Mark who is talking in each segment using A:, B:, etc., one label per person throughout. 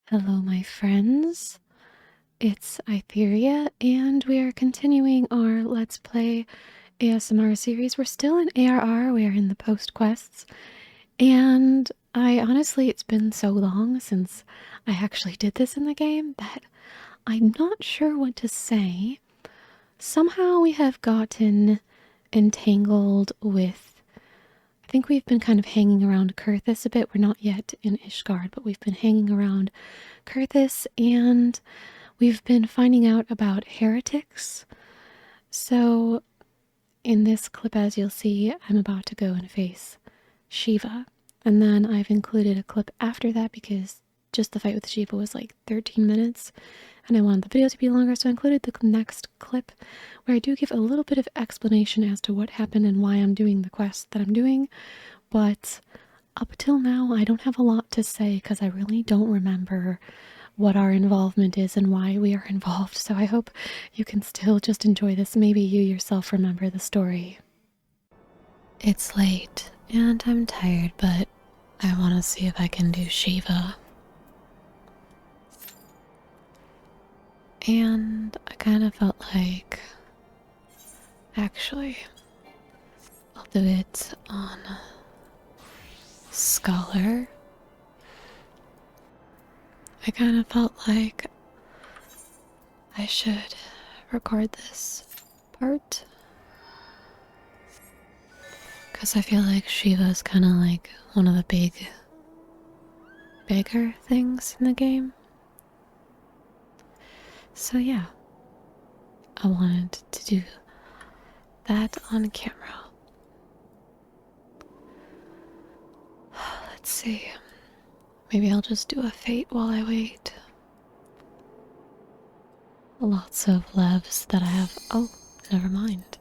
A: Hello, my friends. It's Itheria, and we are continuing our Let's Play ASMR series. We're still in ARR, we are in the post quests, and it's been so long since I actually did this in the game that I'm not sure what to say. Somehow we have gotten entangled with. I think we've been kind of hanging around Kurthus a bit. We're not yet in Ishgard, but we've been hanging around Kurthus, and we've been finding out about heretics. So, in this clip, as you'll see, I'm about to go and face Shiva. And then I've included a clip after that because just the fight with Shiva was like 13 minutes, and I wanted the video to be longer, so I included the next clip where I do give a little bit of explanation as to what happened and why I'm doing the quest that I'm doing. But up till now, I don't have a lot to say because I really don't remember what our involvement is and why we are involved, so I hope you can still just enjoy this. Maybe you yourself remember the story. It's late, and I'm tired, but I want to see if I can do Shiva. And I kind of felt like, actually, I'll do it on Scholar. I kind of felt like I should record this part because I feel like Shiva's kind of like one of the bigger things in the game. So yeah, I wanted to do that on camera. Let's see. Maybe I'll just do a fate while I wait. Lots of levs that I have. Oh, never mind.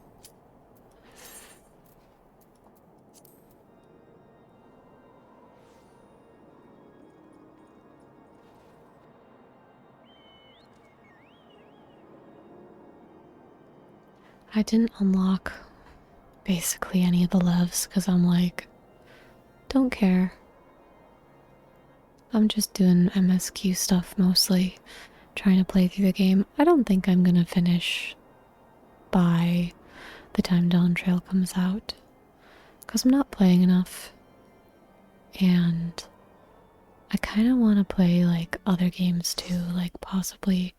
A: I didn't unlock basically any of the levs because I'm like, don't care. I'm just doing MSQ stuff mostly, trying to play through the game. I don't think I'm gonna finish by the time Dawn Trail comes out because I'm not playing enough, and I kind of want to play like other games too, like possibly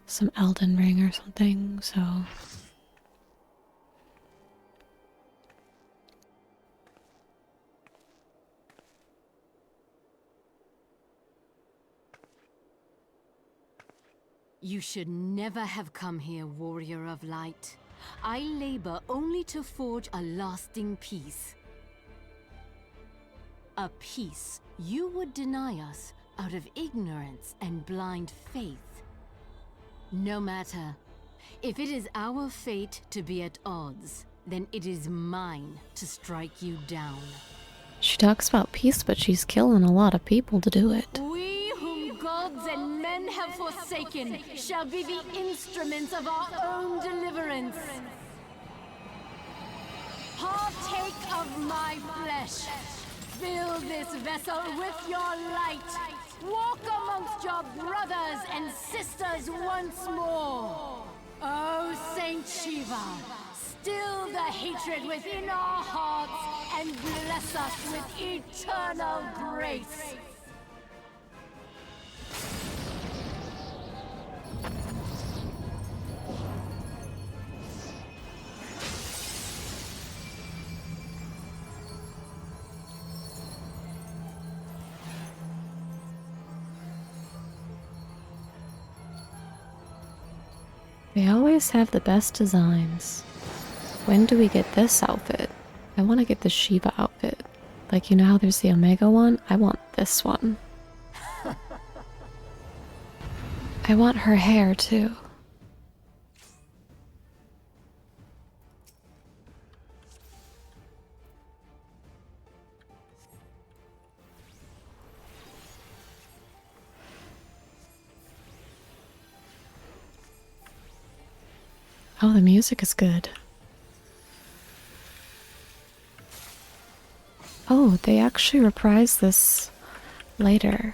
A: some Elden Ring or something, so
B: You should never have come here, warrior of light. I labor only to forge a lasting peace. A peace you would deny us out of ignorance and blind faith. No matter. If it is our fate to be at odds, then it is mine to strike you down.
A: she talks about peace, but she's killing a lot of people to do it.
B: We whom gods and men have forsaken shall be the instruments of our own deliverance. Partake of my flesh. Fill this vessel with your light. Walk amongst your brothers and sisters once more. Oh, Saint Shiva, still the hatred within our hearts and bless us with eternal grace.
A: They always have the best designs. When do we get this outfit? I want to get the Shiva outfit. Like, you know how there's the Omega one? I want this one. I want her hair too. Oh, the music is good. Oh, they actually reprise this later.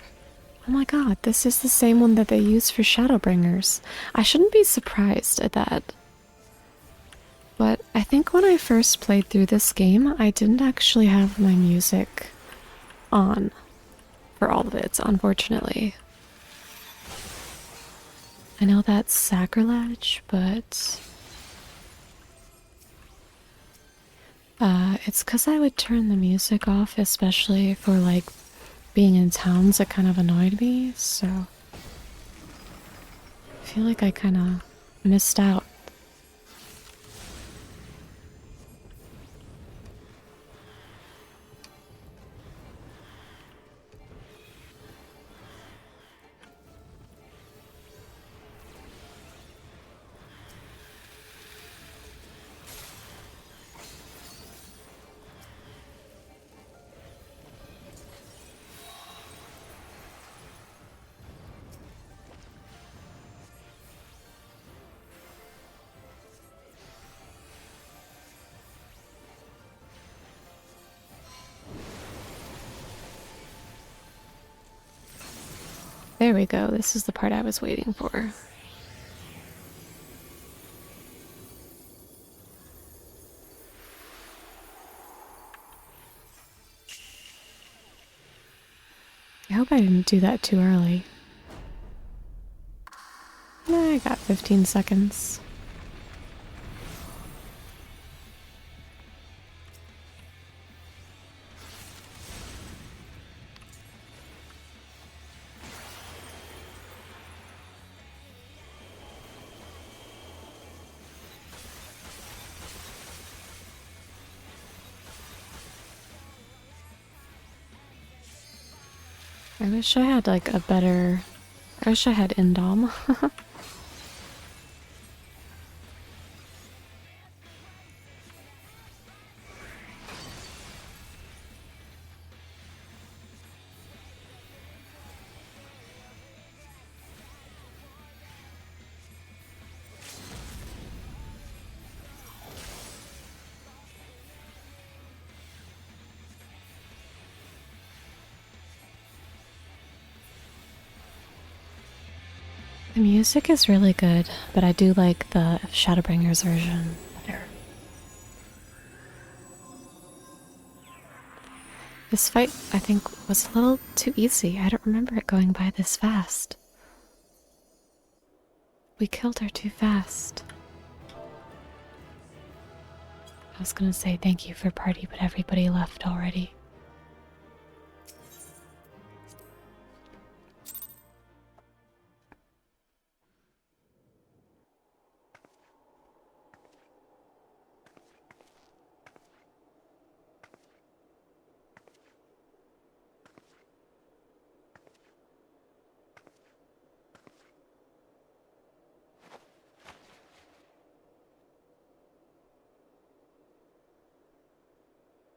A: Oh my god, this is the same one that they use for Shadowbringers. I shouldn't be surprised at that. But I think when I first played through this game, I didn't actually have my music on for all of it, unfortunately. I know that's sacrilege, but it's because I would turn the music off, especially for like being in towns that kind of annoyed me, so I feel like I kind of missed out. There we go, this is the part I was waiting for. I hope I didn't do that too early. I got 15 seconds. I wish I had like a better... I wish I had Indom. The music is really good, but I do like the Shadowbringers version better. This fight, I think, was a little too easy. I don't remember it going by this fast. We killed her too fast. I was gonna say thank you for party, but everybody left already.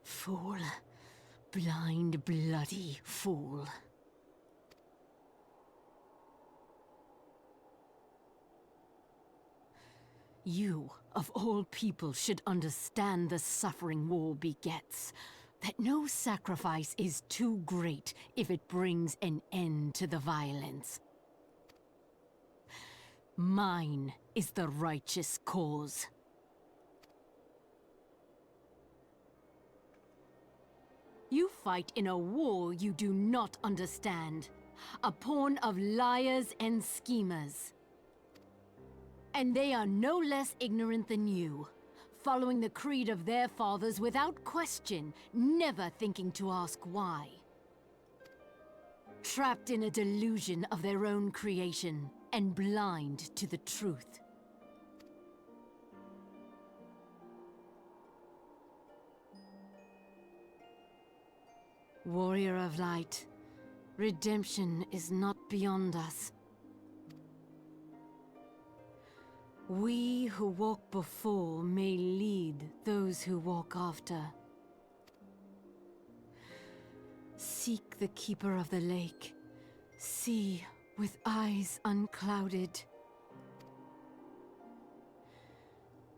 B: Fool. Blind, bloody fool. You, of all people, should understand the suffering war begets. That no sacrifice is too great if it brings an end to the violence. Mine is the righteous cause. You fight in a war you do not understand. A pawn of liars and schemers. And they are no less ignorant than you, following the creed of their fathers without question, never thinking to ask why. Trapped in a delusion of their own creation, and blind to the truth. Warrior of light, redemption is not beyond us. We who walk before may lead those who walk after. Seek the Keeper of the Lake. See with eyes unclouded.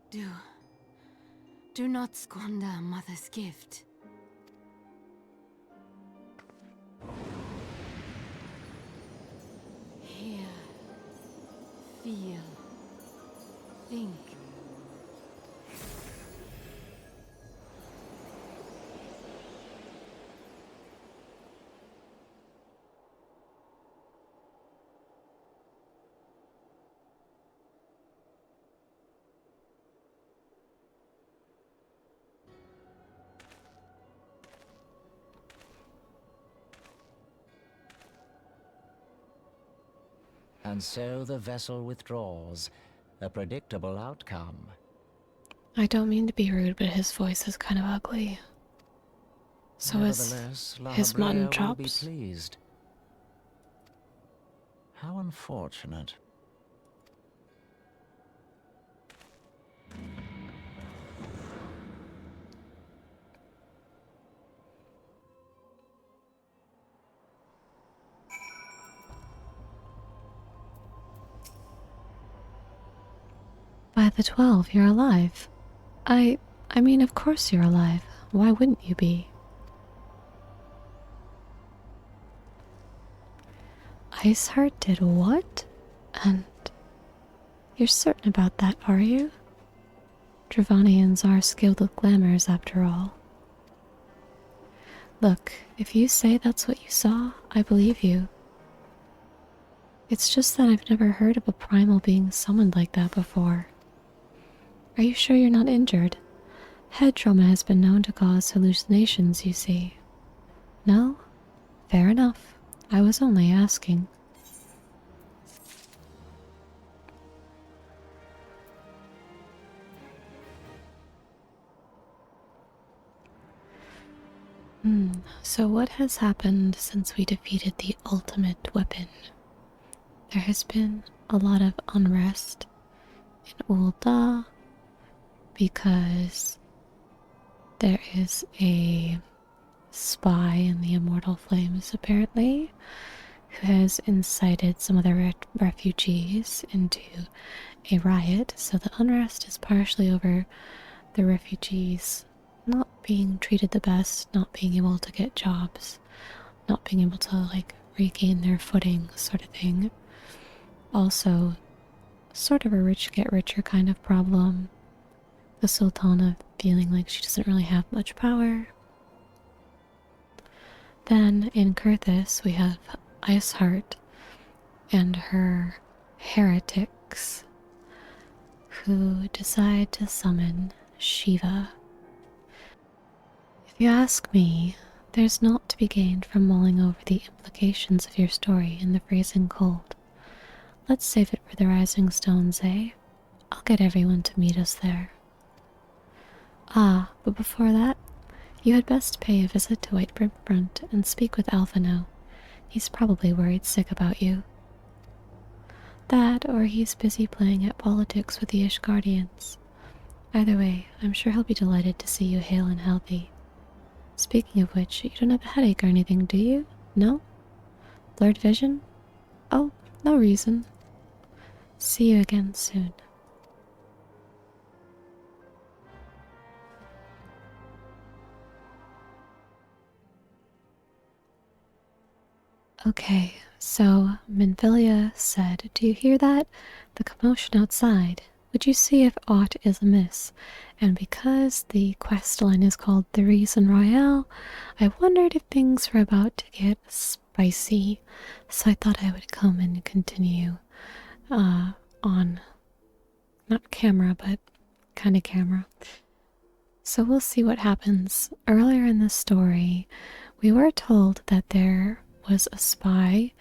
B: Do not squander Mother's gift. Feel. Think.
C: And so the vessel withdraws. A predictable outcome.
A: I don't mean to be rude, but his voice is kind of ugly. So is
C: Nevertheless, La
A: his mutton
C: Habrea will be
A: chops.
C: pleased. How unfortunate.
A: By the 12, you're alive. I mean, of course you're alive. Why wouldn't you be? Iceheart did what? And you're certain about that, are you? Dravonians are skilled with glamours, after all. Look, if you say that's what you saw, I believe you. It's just that I've never heard of a primal being summoned like that before. Are you sure you're not injured? Head trauma has been known to cause hallucinations, you see. No? Fair enough. I was only asking. So what has happened since we defeated the ultimate weapon? There has been a lot of unrest in Ul'dah because there is a spy in the Immortal Flames, apparently, who has incited some of the refugees into a riot. So the unrest is partially over the refugees not being treated the best, not being able to get jobs, not being able to, like, regain their footing, sort of thing. Also, sort of a rich get richer kind of problem. The Sultana feeling like she doesn't really have much power. Then in Kurthis, we have Iceheart and her heretics who decide to summon Shiva. If you ask me, there's naught to be gained from mulling over the implications of your story in the freezing cold. Let's save it for the Rising Stones, eh? I'll get everyone to meet us there. Ah, but before that, you had best pay a visit to White Brimfront and speak with Alphino. He's probably worried sick about you. That, or he's busy playing at politics with the Ishgardians. Either way, I'm sure he'll be delighted to see you hale and healthy. Speaking of which, you don't have a headache or anything, do you? No? Blurred vision? Oh, no reason. See you again soon. Okay, so Minfilia said, "Do you hear that? The commotion outside. Would you see if aught is amiss?" And because the quest line is called The Reason Royale, I wondered if things were about to get spicy. So I thought I would come and continue on, not camera, but kind of camera. So we'll see what happens. Earlier in the story, we were told that there was a spy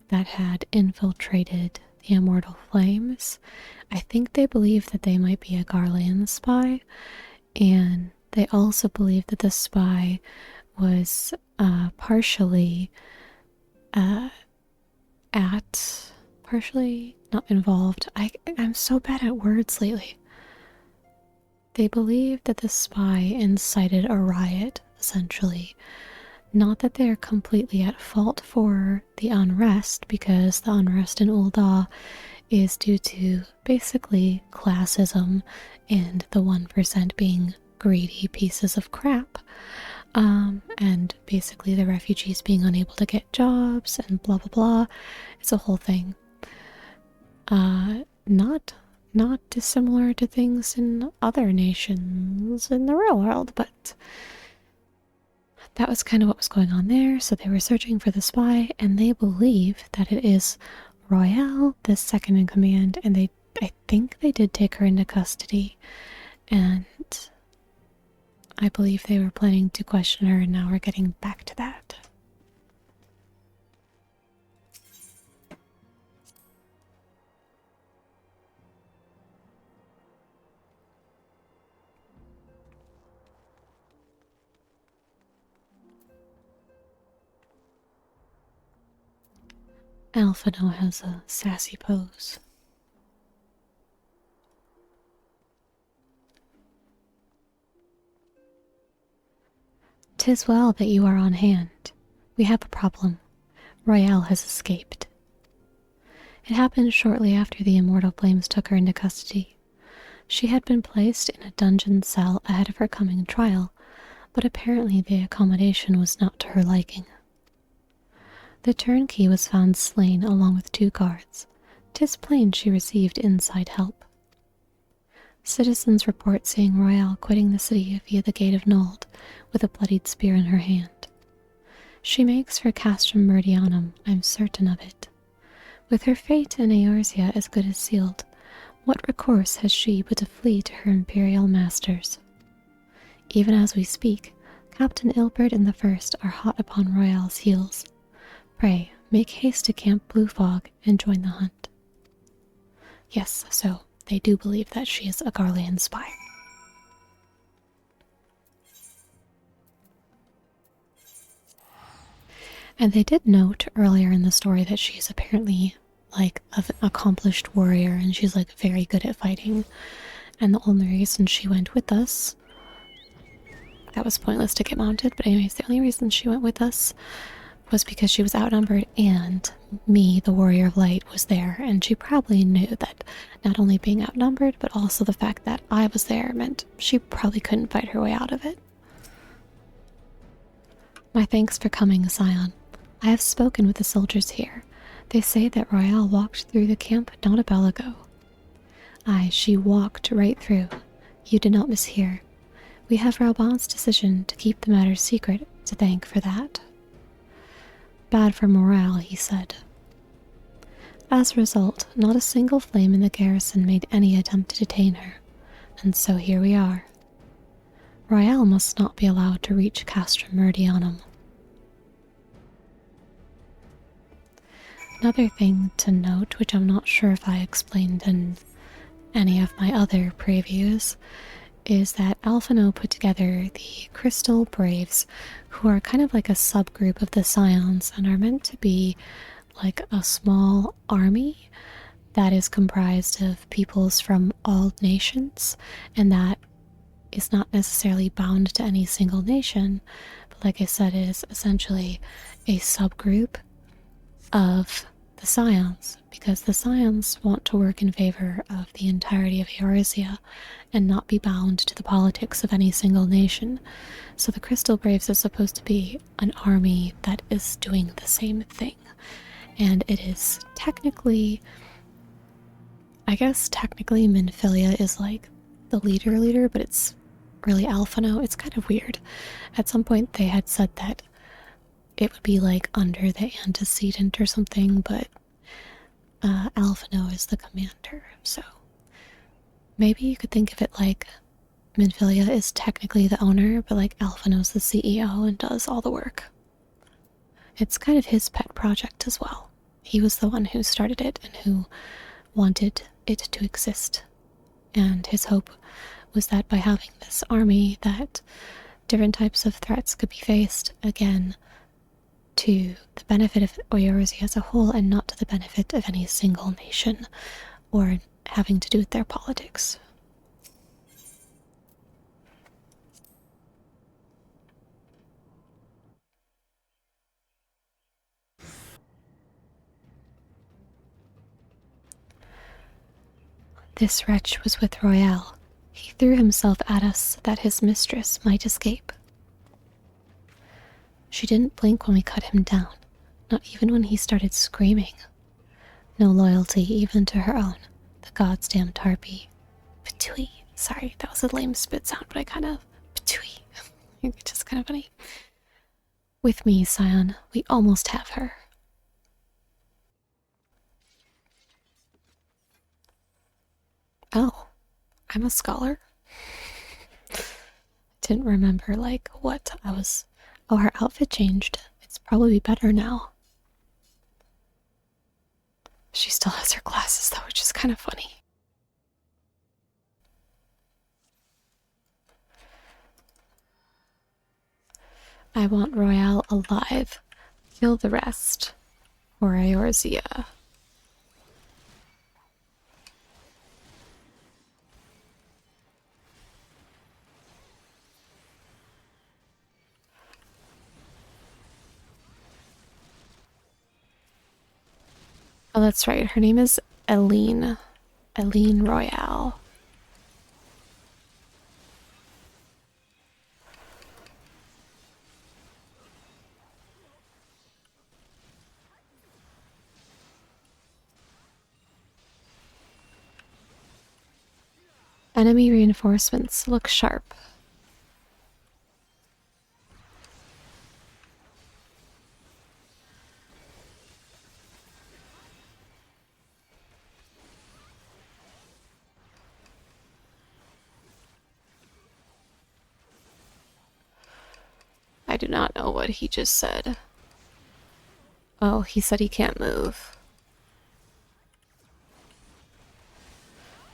A: that had infiltrated the Immortal Flames. I think they believe that they might be a Garlean spy, and they also believe that the spy was partially not involved. I'm so bad at words lately. They believe that the spy incited a riot, essentially. Not that they're completely at fault for the unrest, because the unrest in Ul'dah is due to basically classism and the 1% being greedy pieces of crap. And basically the refugees being unable to get jobs and blah blah blah. It's a whole thing. Not dissimilar to things in other nations in the real world, but that was kind of what was going on there. So they were searching for the spy, and they believe that it is Royale, the second in command, and I think they did take her into custody, and I believe they were planning to question her, and now we're getting back to that. Alphino has a sassy pose. "'Tis well that you are on hand. We have a problem. Royale has escaped." It happened shortly after the Immortal Flames took her into custody. She had been placed in a dungeon cell ahead of her coming trial, but apparently the accommodation was not to her liking. The turnkey was found slain along with 2 guards. 'Tis plain she received inside help. Citizens report seeing Royale quitting the city via the Gate of Nold with a bloodied spear in her hand. She makes for Castrum Meridianum, I'm certain of it. With her fate in Eorzea as good as sealed, what recourse has she but to flee to her imperial masters? Even as we speak, Captain Ilbert and the First are hot upon Royale's heels. Pray, make haste to Camp Blue Fog and join the hunt. Yes, so they do believe that she is a Garlean spy. And they did note earlier in the story that she's apparently like an accomplished warrior, and she's like very good at fighting. And the only reason she went with us, that was pointless to get mounted, but anyways, the only reason she went with us was because she was outnumbered, and me, the Warrior of Light, was there, and she probably knew that not only being outnumbered, but also the fact that I was there meant she probably couldn't fight her way out of it. My thanks for coming, Scion. I have spoken with the soldiers here. They say that Royale walked through the camp not a bell ago. Aye, she walked right through. You did not mishear. We have Raubant's decision to keep the matter secret to thank for that. Bad for morale, he said. As a result, not a single flame in the garrison made any attempt to detain her, and so here we are. Royale must not be allowed to reach Castrum Meridianum. Another thing to note, which I'm not sure if I explained in any of my other previews, is that Alphino put together the Crystal Braves, who are kind of like a subgroup of the Scions and are meant to be like a small army that is comprised of peoples from all nations, and that is not necessarily bound to any single nation, but like I said, is essentially a subgroup of the Scions, because the Scions want to work in favor of the entirety of Eorzea and not be bound to the politics of any single nation. So the Crystal Braves is supposed to be an army that is doing the same thing. And it is technically, I guess technically Minfilia is like the leader, but it's really Alphino. It's kind of weird. At some point they had said that it would be like under the antecedent or something, but Alphino is the commander, so maybe you could think of it like Minfilia is technically the owner, but like Alphino's the CEO and does all the work. It's kind of his pet project as well. He was the one who started it and who wanted it to exist, and his hope was that by having this army that different types of threats could be faced, again, to the benefit of Eorzea as a whole and not to the benefit of any single nation or having to do with their politics. This wretch was with Royale. He threw himself at us that his mistress might escape. She didn't blink when we cut him down, not even when he started screaming. No loyalty even to her own, the goddamn harpy. Patooey. Sorry, that was a lame spit sound, but I kind of... Patooey. It's just kind of funny. With me, Scion, we almost have her. Oh, I'm a scholar? Didn't remember, like, what I was... Oh, her outfit changed. It's probably better now. She still has her glasses, though, which is kind of funny. I want Royale alive. Kill the rest. Or Eorzea. Oh, that's right. Her name is Eileen. Eileen Royale. Enemy reinforcements look sharp. I do not know what he just said. Oh, he said he can't move.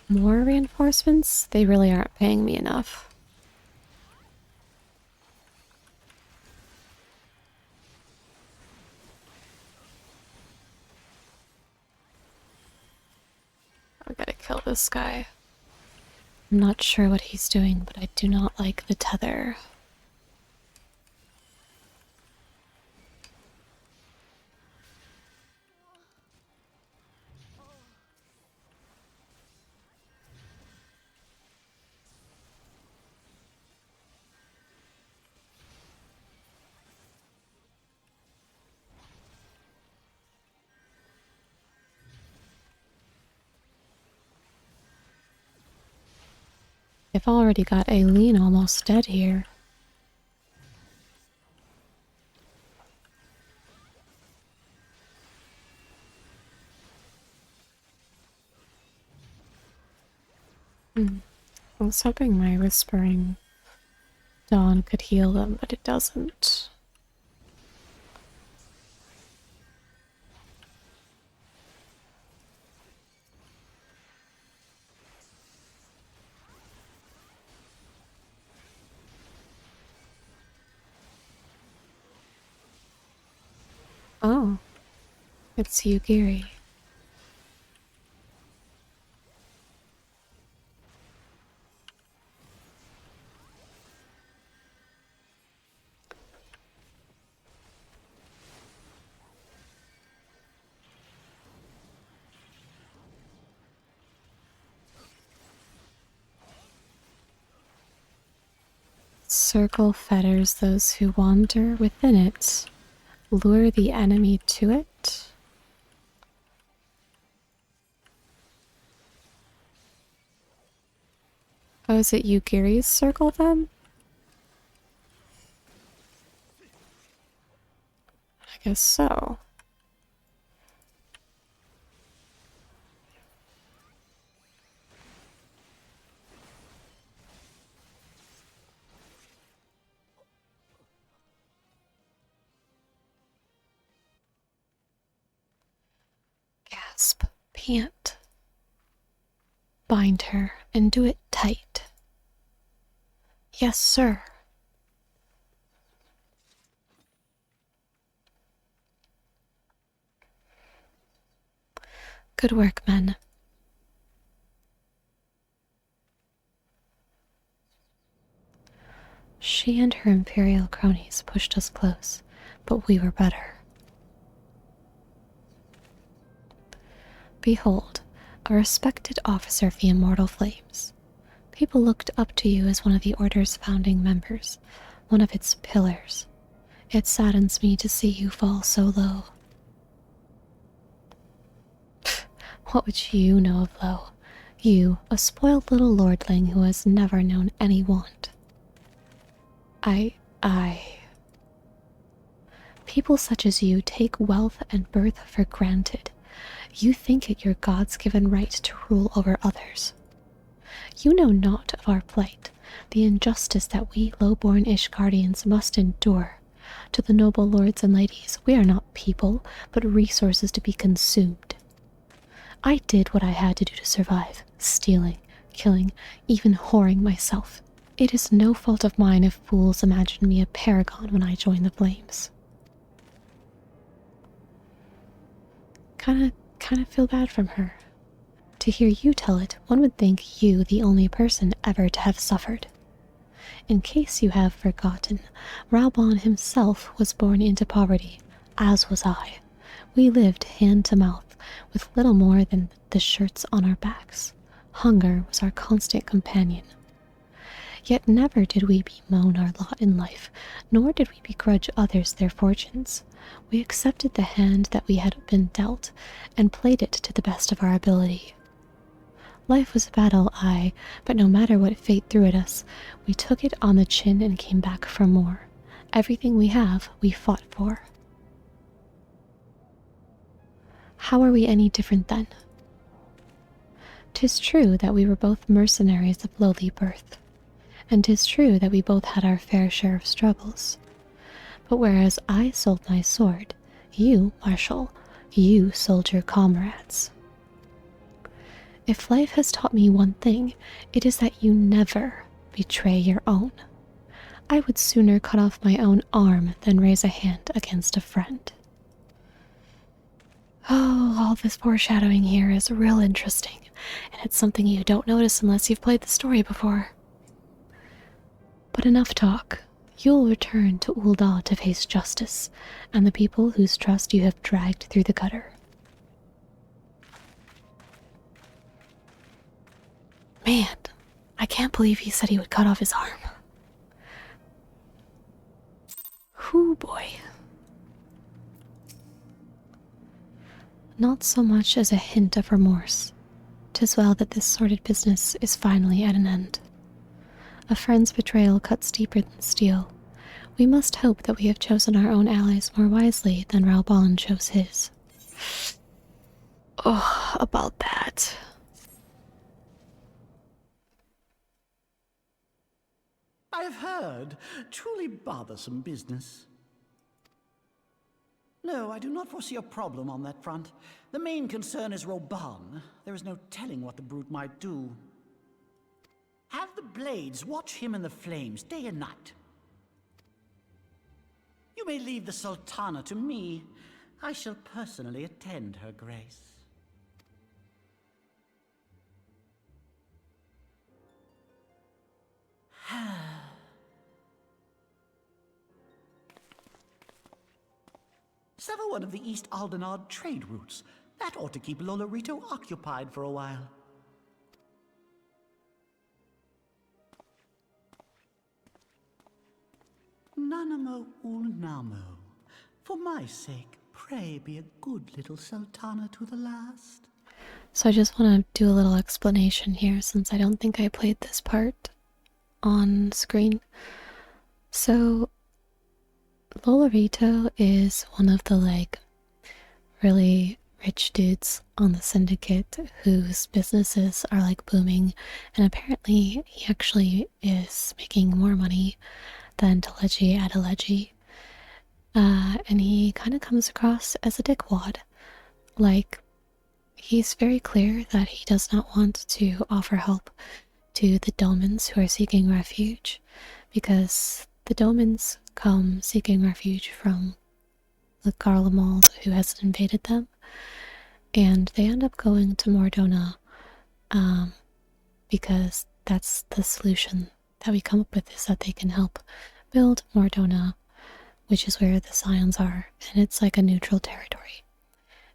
A: More reinforcements? They really aren't paying me enough. I gotta kill this guy. I'm not sure what he's doing, but I do not like the tether. I've already got Aileen almost dead here. I was hoping my whispering dawn could heal them, but it doesn't. Oh, it's Yugiri. Circle fetters those who wander within it. Lure the enemy to it. Oh, is it Yugiri's circle then? I guess so. Gasp, pant. Bind her and do it tight. Yes, sir. Good work, men. She and her Imperial cronies pushed us close, but we were better. Behold, a respected officer of the Immortal Flames. People looked up to you as one of the Order's founding members, one of its pillars. It saddens me to see you fall so low. What would you know of Lo? You, a spoiled little lordling who has never known any want. I. People such as you take wealth and birth for granted. You think it your God's given right to rule over others. You know not of our plight, the injustice that we low-born Ishgardians must endure. To the noble lords and ladies, we are not people, but resources to be consumed. I did what I had to do to survive, stealing, killing, even whoring myself. It is no fault of mine if fools imagine me a paragon when I join the flames. Kinda feel bad from her. To hear you tell it, one would think you the only person ever to have suffered. In case you have forgotten, Raubon himself was born into poverty, as was I. We lived hand to mouth, with little more than the shirts on our backs. Hunger was our constant companion. Yet never did we bemoan our lot in life, nor did we begrudge others their fortunes. We accepted the hand that we had been dealt, and played it to the best of our ability. Life was a battle, aye, but no matter what fate threw at us, we took it on the chin and came back for more. Everything we have, we fought for. How are we any different then? 'Tis true that we were both mercenaries of lowly birth, and 'tis true that we both had our fair share of struggles. But whereas I sold my sword, you, Marshal, you sold your comrades. If life has taught me one thing, it is that you never betray your own. I would sooner cut off my own arm than raise a hand against a friend. Oh, all this foreshadowing here is real interesting, and it's something you don't notice unless you've played the story before. But enough talk. You'll return to Ul'dah to face justice, and the people whose trust you have dragged through the gutter. Man, I can't believe he said he would cut off his arm. Whoo boy. Not so much as a hint of remorse. 'Tis well that this sordid business is finally at an end. A friend's betrayal cuts deeper than steel. We must hope that we have chosen our own allies more wisely than Raubon chose his. Oh, about that.
D: I have heard. Truly bothersome business. No, I do not foresee a problem on that front. The main concern is Raubon. There is no telling what the brute might do. Have the blades watch him in the flames day and night. You may leave the Sultana to me. I shall personally attend her grace. Sever one of the East Aldenard trade routes. That ought to keep Lolorito occupied for a while. Nanamo Ulnamo. For my sake, pray be a good little Sultana to the last.
A: So I just want to do a little explanation here since I don't think I played this part on screen. So Lolorito is one of the really rich dudes on the syndicate whose businesses are booming, and apparently he actually is making more money than Teleji Adeleji. And he kind of comes across as a dickwad. He's very clear that he does not want to offer help to the Domans who are seeking refuge, because the Domans come seeking refuge from the Garlemald who has invaded them, and they end up going to Mordona, because that's the solution that we come up with, is that they can help build Mordona, which is where the Ascians are, and it's like a neutral territory.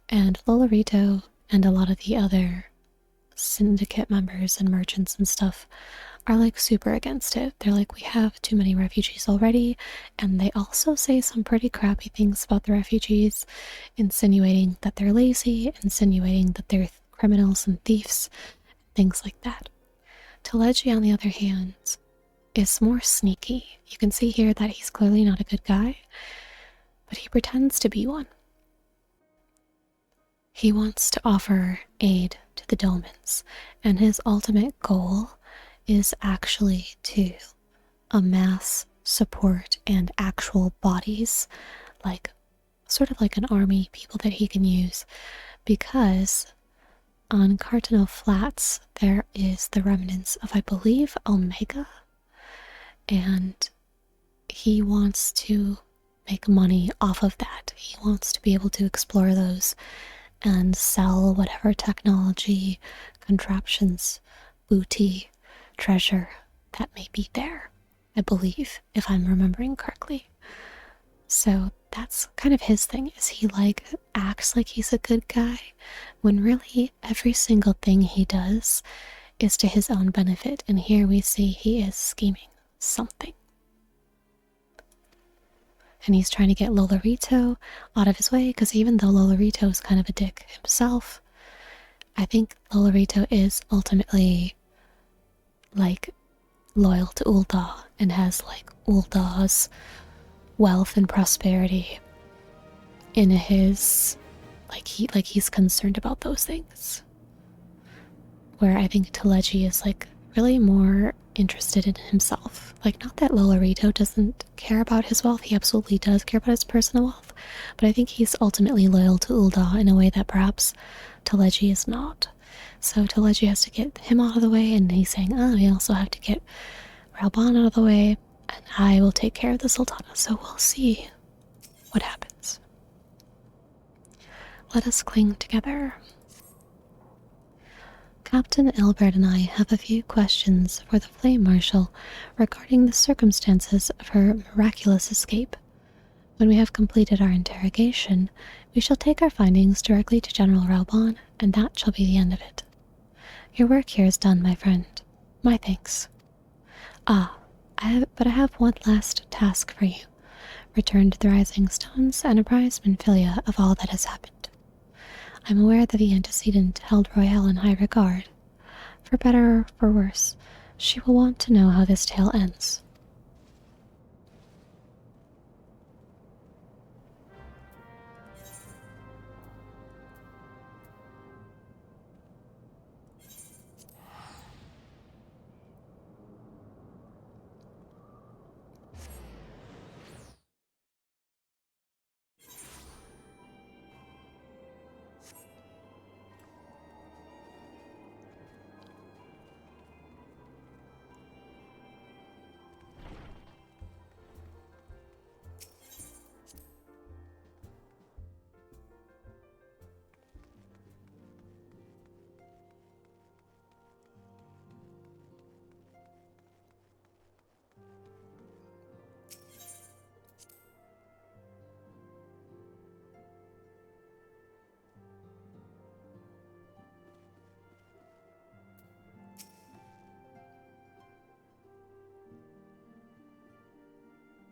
A: And Lolorito and a lot of the other syndicate members and merchants and stuff are super against it. They're we have too many refugees already, and they also say some pretty crappy things about the refugees, insinuating that they're lazy, insinuating that they're criminals and thieves, things like that. Teleji, on the other hand, is more sneaky. You can see here that he's clearly not a good guy, but he pretends to be one. He wants to offer aid to the Dolmens, and his ultimate goal is actually to amass support and actual bodies, like sort of like an army, people that he can use, because on Cardinal Flats there is the remnants of, I believe, Omega, and he wants to make money off of that. He wants to be able to explore those and sell whatever technology, contraptions, booty, treasure that may be there, I believe, if I'm remembering correctly. So that's kind of his thing, is he acts like he's a good guy when really every single thing he does is to his own benefit, and here we see he is scheming something. And he's trying to get Lolorito out of his way, because even though Lolorito is kind of a dick himself, I think Lolorito is ultimately loyal to Ul'dah and has Ul'dah's wealth and prosperity in his he's concerned about those things. Where I think Teleji is really more interested in himself. Not that Lolorito doesn't care about his wealth, he absolutely does care about his personal wealth, but I think he's ultimately loyal to Ul'dah in a way that perhaps Teleji is not. So Teleji has to get him out of the way, and he's saying, we also have to get Raoban out of the way, and I will take care of the Sultana. So we'll see what happens. Let us cling together. Captain Elbert and I have a few questions for the Flame Marshal regarding the circumstances of her miraculous escape. When we have completed our interrogation, we shall take our findings directly to General Raoban, and that shall be the end of it. Your work here is done, my friend. My thanks. I have one last task for you. Return to the Rising Stones and apprise Minfilia of all that has happened. I'm aware that the antecedent held Royale in high regard. For better or for worse, she will want to know how this tale ends.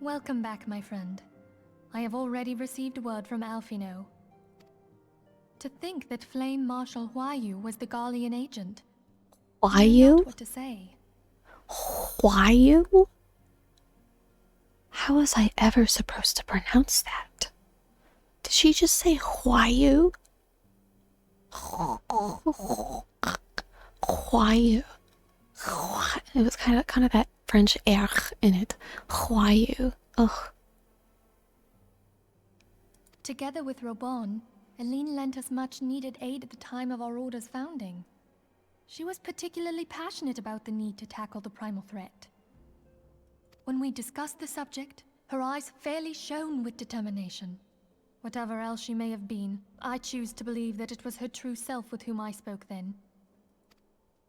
E: Welcome back, my friend. I have already received word from Alphino. To think that Flame Marshal Huayu was the Garlean agent. I know not what to say.
A: Huayu? How was I ever supposed to pronounce that? Did she just say Huayu? Huayu. It was kind of that French R in it. Huayu. Ugh.
E: Together with Raoban, Eileen lent us much needed aid at the time of our Order's founding. She was particularly passionate about the need to tackle the primal threat. When we discussed the subject, her eyes fairly shone with determination. Whatever else she may have been, I choose to believe that it was her true self with whom I spoke then.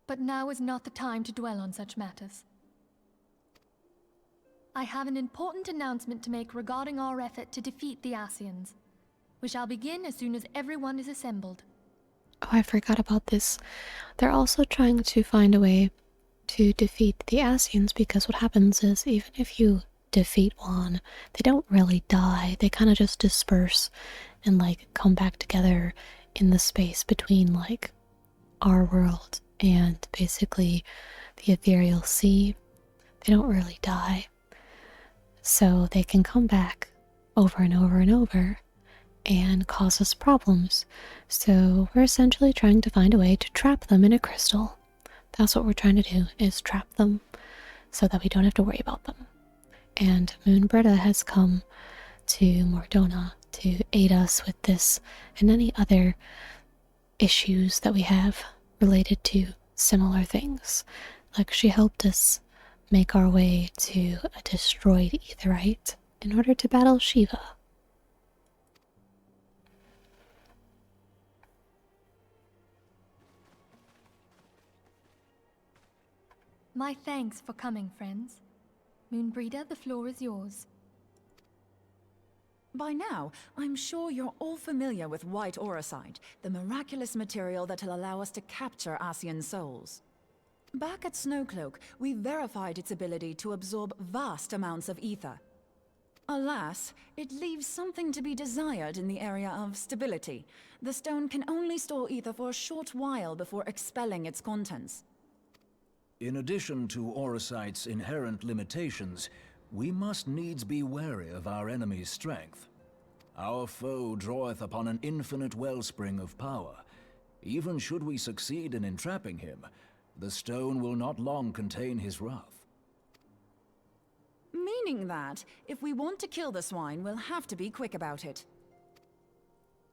E: But now is not the time to dwell on such matters. I have an important announcement to make regarding our effort to defeat the Ascians. We shall begin as soon as everyone is assembled.
A: Oh, I forgot about this. They're also trying to find a way to defeat the Ascians, because what happens is, even if you defeat one, they don't really die. They kind of just disperse and come back together in the space between our world and basically the ethereal sea, they don't really die. So they can come back over and over and over and cause us problems. So we're essentially trying to find a way to trap them in a crystal. That's what we're trying to do, is trap them so that we don't have to worry about them. And Moon Britta has come to Mordona to aid us with this and any other issues that we have related to similar things. Like, she helped us make our way to a destroyed aetheryte in order to battle Shiva.
E: My thanks for coming, friends. Moonbreeder, the floor is yours.
F: By now, I'm sure you're all familiar with white auracite, the miraculous material that'll allow us to capture Ascian souls. Back at Snowcloak, we verified its ability to absorb vast amounts of ether. Alas, it leaves something to be desired in the area of stability. The stone can only store ether for a short while before expelling its contents.
G: In addition to auracite's inherent limitations, we must needs be wary of our enemy's strength. Our foe draweth upon an infinite wellspring of power. Even should we succeed in entrapping him, the stone will not long contain his wrath.
F: Meaning that, if we want to kill the swine, we'll have to be quick about it.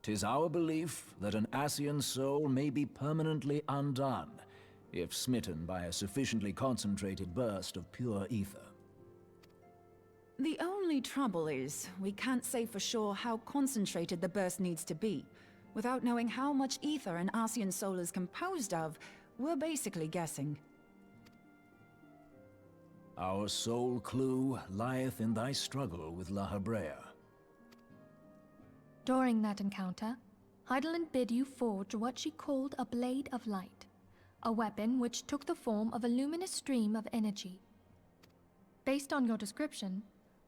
G: 'Tis our belief that an Ascian soul may be permanently undone, if smitten by a sufficiently concentrated burst of pure ether.
F: The only trouble is, we can't say for sure how concentrated the burst needs to be. Without knowing how much ether an Ascian soul is composed of, we're basically guessing.
G: Our sole clue lieth in thy struggle with La Habrea.
E: During that encounter, Heidelin bid you forge what she called a Blade of Light, a weapon which took the form of a luminous stream of energy. Based on your description,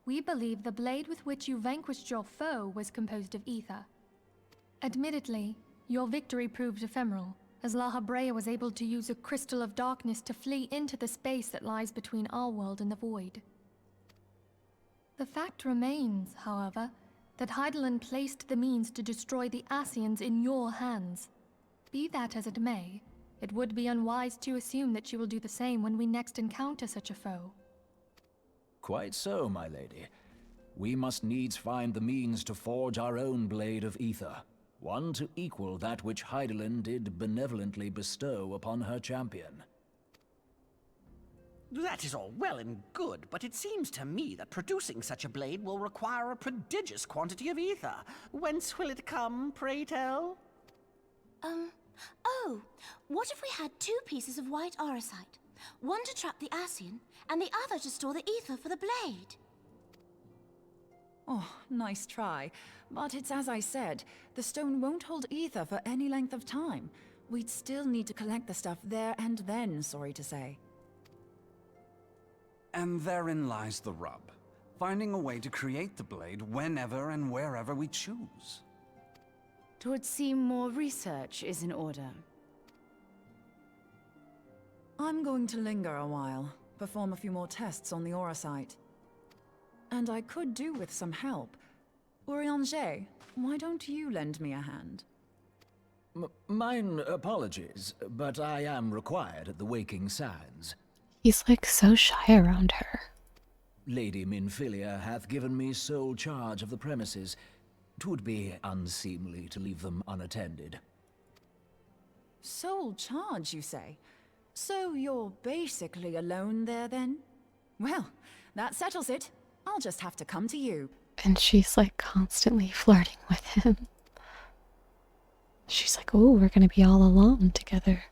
E: we believe the blade with which you vanquished your foe was composed of ether. Admittedly, your victory proved ephemeral, as La Habrea was able to use a crystal of darkness to flee into the space that lies between our world and the void. The fact remains, however, that Heidelin placed the means to destroy the Ascians in your hands. Be that as it may, it would be unwise to assume that you will do the same when we next encounter such a foe.
G: Quite so, my lady. We must needs find the means to forge our own blade of ether, one to equal that which Heidelin did benevolently bestow upon her champion.
H: That is all well and good, but it seems to me that producing such a blade will require a prodigious quantity of ether. Whence will it come, pray tell?
I: Oh, what if we had two pieces of white auracite? One to trap the Ascian, and the other to store the ether for the blade.
F: Oh, nice try. But it's as I said, the stone won't hold ether for any length of time. We'd still need to collect the stuff there and then, sorry to say.
J: And therein lies the rub. Finding a way to create the blade whenever and wherever we choose.
B: 'Twould seem more research is in order.
F: I'm going to linger a while, perform a few more tests on the auracite. And I could do with some help. Urianger, why don't you lend me a hand?
G: Mine apologies, but I am required at the Waking Sands.
A: He's like so shy around her.
G: Lady Minfilia hath given me sole charge of the premises. 'Twould be unseemly to leave them unattended.
F: Sole charge, you say? So you're basically alone there, then? Well, that settles it. I'll just have to come to you.
A: And she's like constantly flirting with him. She's like, oh, we're gonna be all alone together.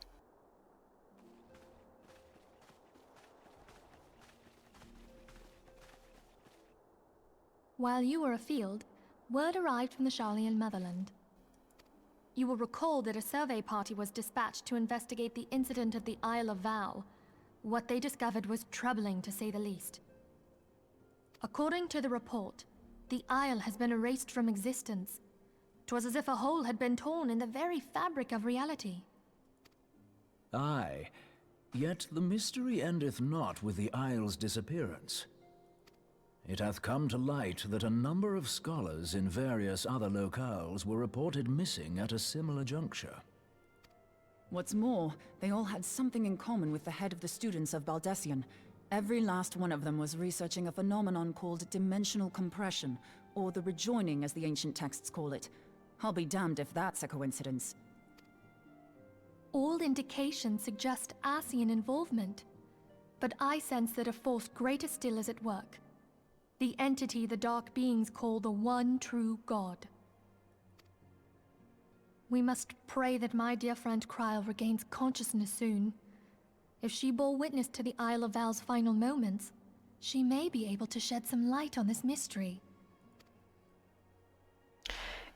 E: While you were afield, word arrived from the Sharlayan motherland. You will recall that a survey party was dispatched to investigate the incident at the Isle of Val. What they discovered was troubling, to say the least. According to the report, the Isle has been erased from existence. 'Twas as if a hole had been torn in the very fabric of reality.
G: Aye, yet the mystery endeth not with the isle's disappearance. It hath come to light that a number of scholars in various other locales were reported missing at a similar juncture.
F: What's more, they all had something in common with the head of the students of Baldessian. Every last one of them was researching a phenomenon called dimensional compression, or the rejoining as the ancient texts call it. I'll be damned if that's a coincidence.
E: All indications suggest Ascian involvement, but I sense that a force greater still is at work. The entity the Dark Beings call the One True God. We must pray that my dear friend Kryl regains consciousness soon. If she bore witness to the Isle of Val's final moments, she may be able to shed some light on this mystery.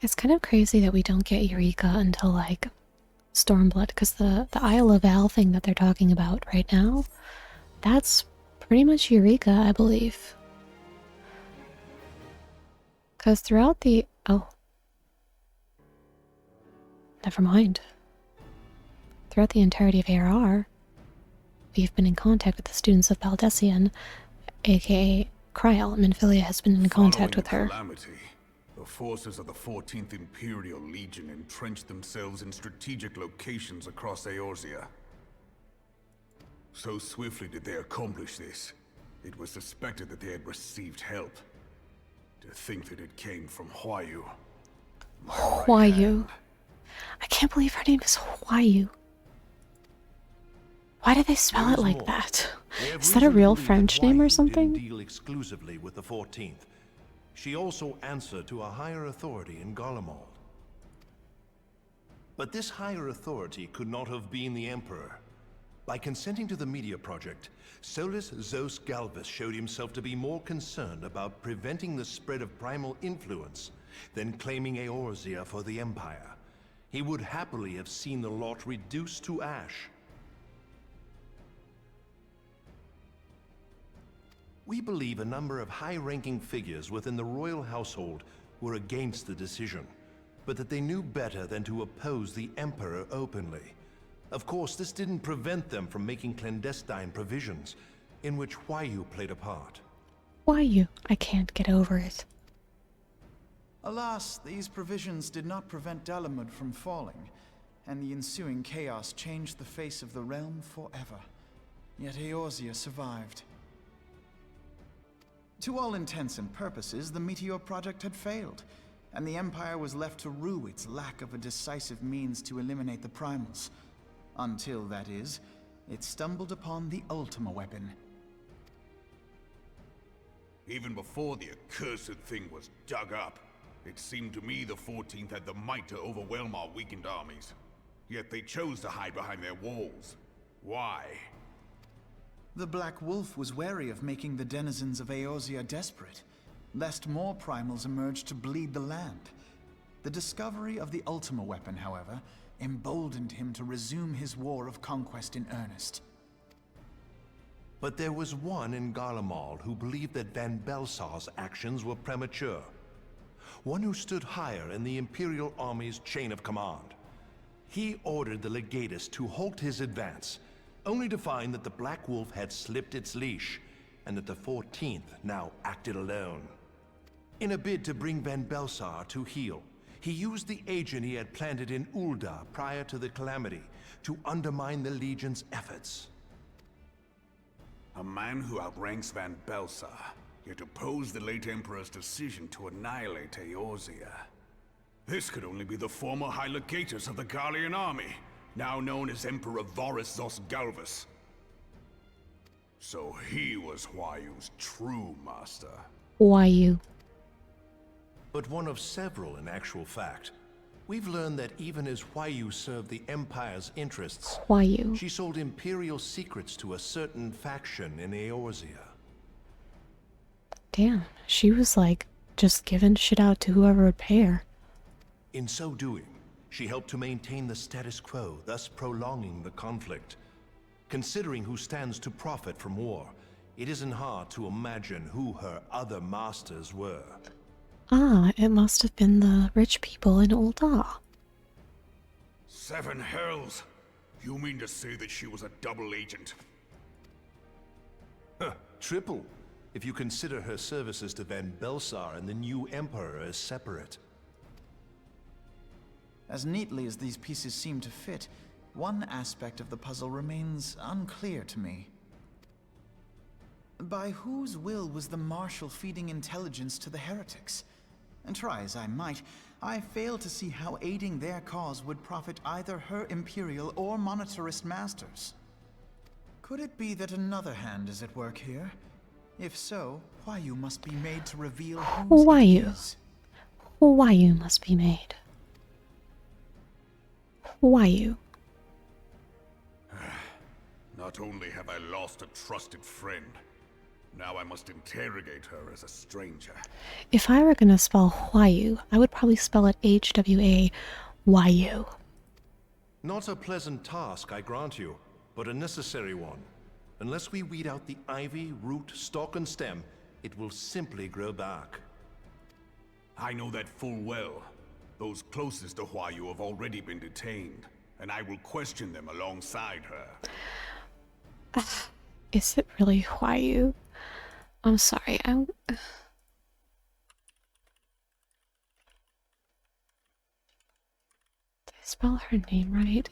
A: It's kind of crazy that we don't get Eureka until, like, Stormblood, because the Isle of Val thing that they're talking about right now, that's pretty much Eureka, I believe. Because throughout the... oh. Never mind. Throughout the entirety of ARR, we've been in contact with the students of Baldessian, aka Kryl. Minfilia has been in contact with her.
K: Calamity, the forces of the 14th Imperial Legion entrenched themselves in strategic locations across Eorzea. So swiftly did they accomplish this, it was suspected that they had received help. To think that it came from Huayu.
A: Huayu. I can't believe her name is Huayu. Why do they spell it like that? Is that a real French name or something?
L: Didn't deal exclusively with the 14th. She also answered to a higher authority in Garlemald. But this higher authority could not have been the Emperor. By consenting to the media project, Solus Zos Galvus showed himself to be more concerned about preventing the spread of primal influence than claiming Eorzea for the Empire. He would happily have seen the lot reduced to ash. We believe a number of high-ranking figures within the royal household were against the decision, but that they knew better than to oppose the Emperor openly. Of course, this didn't prevent them from making clandestine provisions, in which Huayu played a part.
A: Huayu? I can't get over it.
M: Alas, these provisions did not prevent Dalamud from falling, and the ensuing chaos changed the face of the realm forever. Yet Eorzea survived. To all intents and purposes, the Meteor Project had failed, and the Empire was left to rue its lack of a decisive means to eliminate the Primals. Until, that is, it stumbled upon the Ultima weapon.
K: Even before the accursed thing was dug up, it seemed to me the 14th had the might to overwhelm our weakened armies. Yet they chose to hide behind their walls. Why?
M: The Black Wolf was wary of making the denizens of Eorzea desperate, lest more Primals emerge to bleed the land. The discovery of the Ultima weapon, however, emboldened him to resume his war of conquest in earnest.
L: But there was one in Garlemald who believed that Van Belsar's actions were premature. One who stood higher in the Imperial Army's chain of command. He ordered the Legatus to halt his advance, only to find that the Black Wolf had slipped its leash, and that the 14th now acted alone. In a bid to bring Van Belsar to heel, he used the agent he had planted in Ul'dah prior to the Calamity to undermine the Legion's efforts.
K: A man who outranks Van Belsar, yet opposed the late Emperor's decision to annihilate Eorzea. This could only be the former High Legatus of the Garlean army, now known as Emperor Varus Zos Galvus. So he was Huayu's true master.
A: Huayu.
L: But one of several in actual fact. We've learned that even as Huayu served the Empire's interests,
A: Huayu.
L: She sold Imperial secrets to a certain faction in Eorzea.
A: Damn, she was like just giving shit out to whoever would pay her.
L: In so doing, she helped to maintain the status quo, thus prolonging the conflict. Considering who stands to profit from war, it isn't hard to imagine who her other masters were.
A: Ah, it must have been the rich people in Ul'dah.
K: 7 hells! You mean to say that she was a double agent?
L: Huh, triple, if you consider her services to Van Belsar and the new Emperor as separate.
M: As neatly as these pieces seem to fit, one aspect of the puzzle remains unclear to me. By whose will was the Marshal feeding intelligence to the heretics? And try as I might, I fail to see how aiding their cause would profit either her Imperial or Monetarist masters. Could it be that another hand is at work here? If so, Huayu must be made to reveal whose it is.
A: Huayu must be made. Huayu.
K: Not only have I lost a trusted friend, now I must interrogate her as a stranger.
A: If I were gonna spell Huayu, I would probably spell it H-W-A-Y-U.
L: Not a pleasant task, I grant you, but a necessary one. Unless we weed out the ivy, root, stalk, and stem, it will simply grow back.
K: I know that full well. Those closest to Huayu have already been detained, and I will question them alongside her.
A: Is it really Huayu? I'm sorry, Did I spell her name right?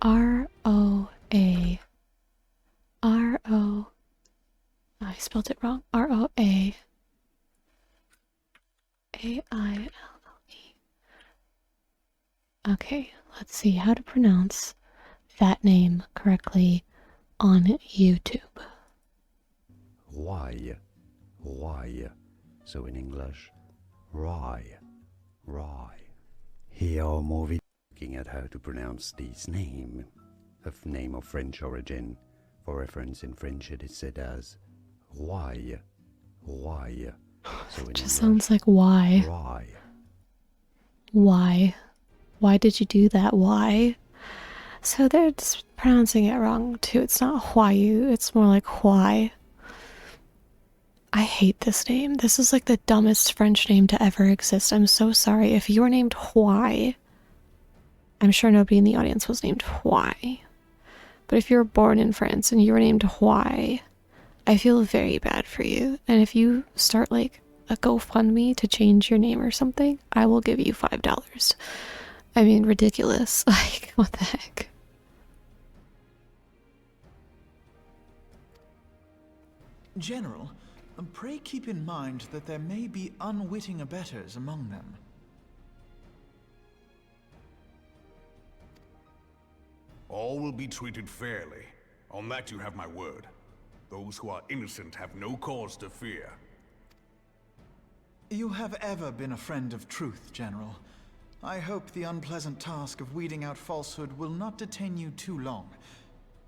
A: R-O-A. R-O... I spelled it wrong. R-O-A... A-I-L-L-E. Okay, let's see how to pronounce that name correctly on YouTube.
N: Why? So in English, Rye. Here are more videos looking at how to pronounce this name of French origin. For reference, in French it is said as Why. So in
A: Just
N: English,
A: sounds like why.
N: Rye.
A: Why? Why did you do that? Why? So they're just pronouncing it wrong too. It's not Huayu, it's more like why. I hate this name. This is like the dumbest French name to ever exist. I'm so sorry. If you were named Why, I'm sure nobody in the audience was named Why. But if you were born in France and you were named Why, I feel very bad for you. And if you start like a GoFundMe to change your name or something, I will give you $5. I mean, ridiculous. Like, what the heck?
M: General, pray keep in mind that there may be unwitting abettors among them.
K: All will be treated fairly. On that you have my word. Those who are innocent have no cause to fear.
M: You have ever been a friend of truth, General. I hope the unpleasant task of weeding out falsehood will not detain you too long.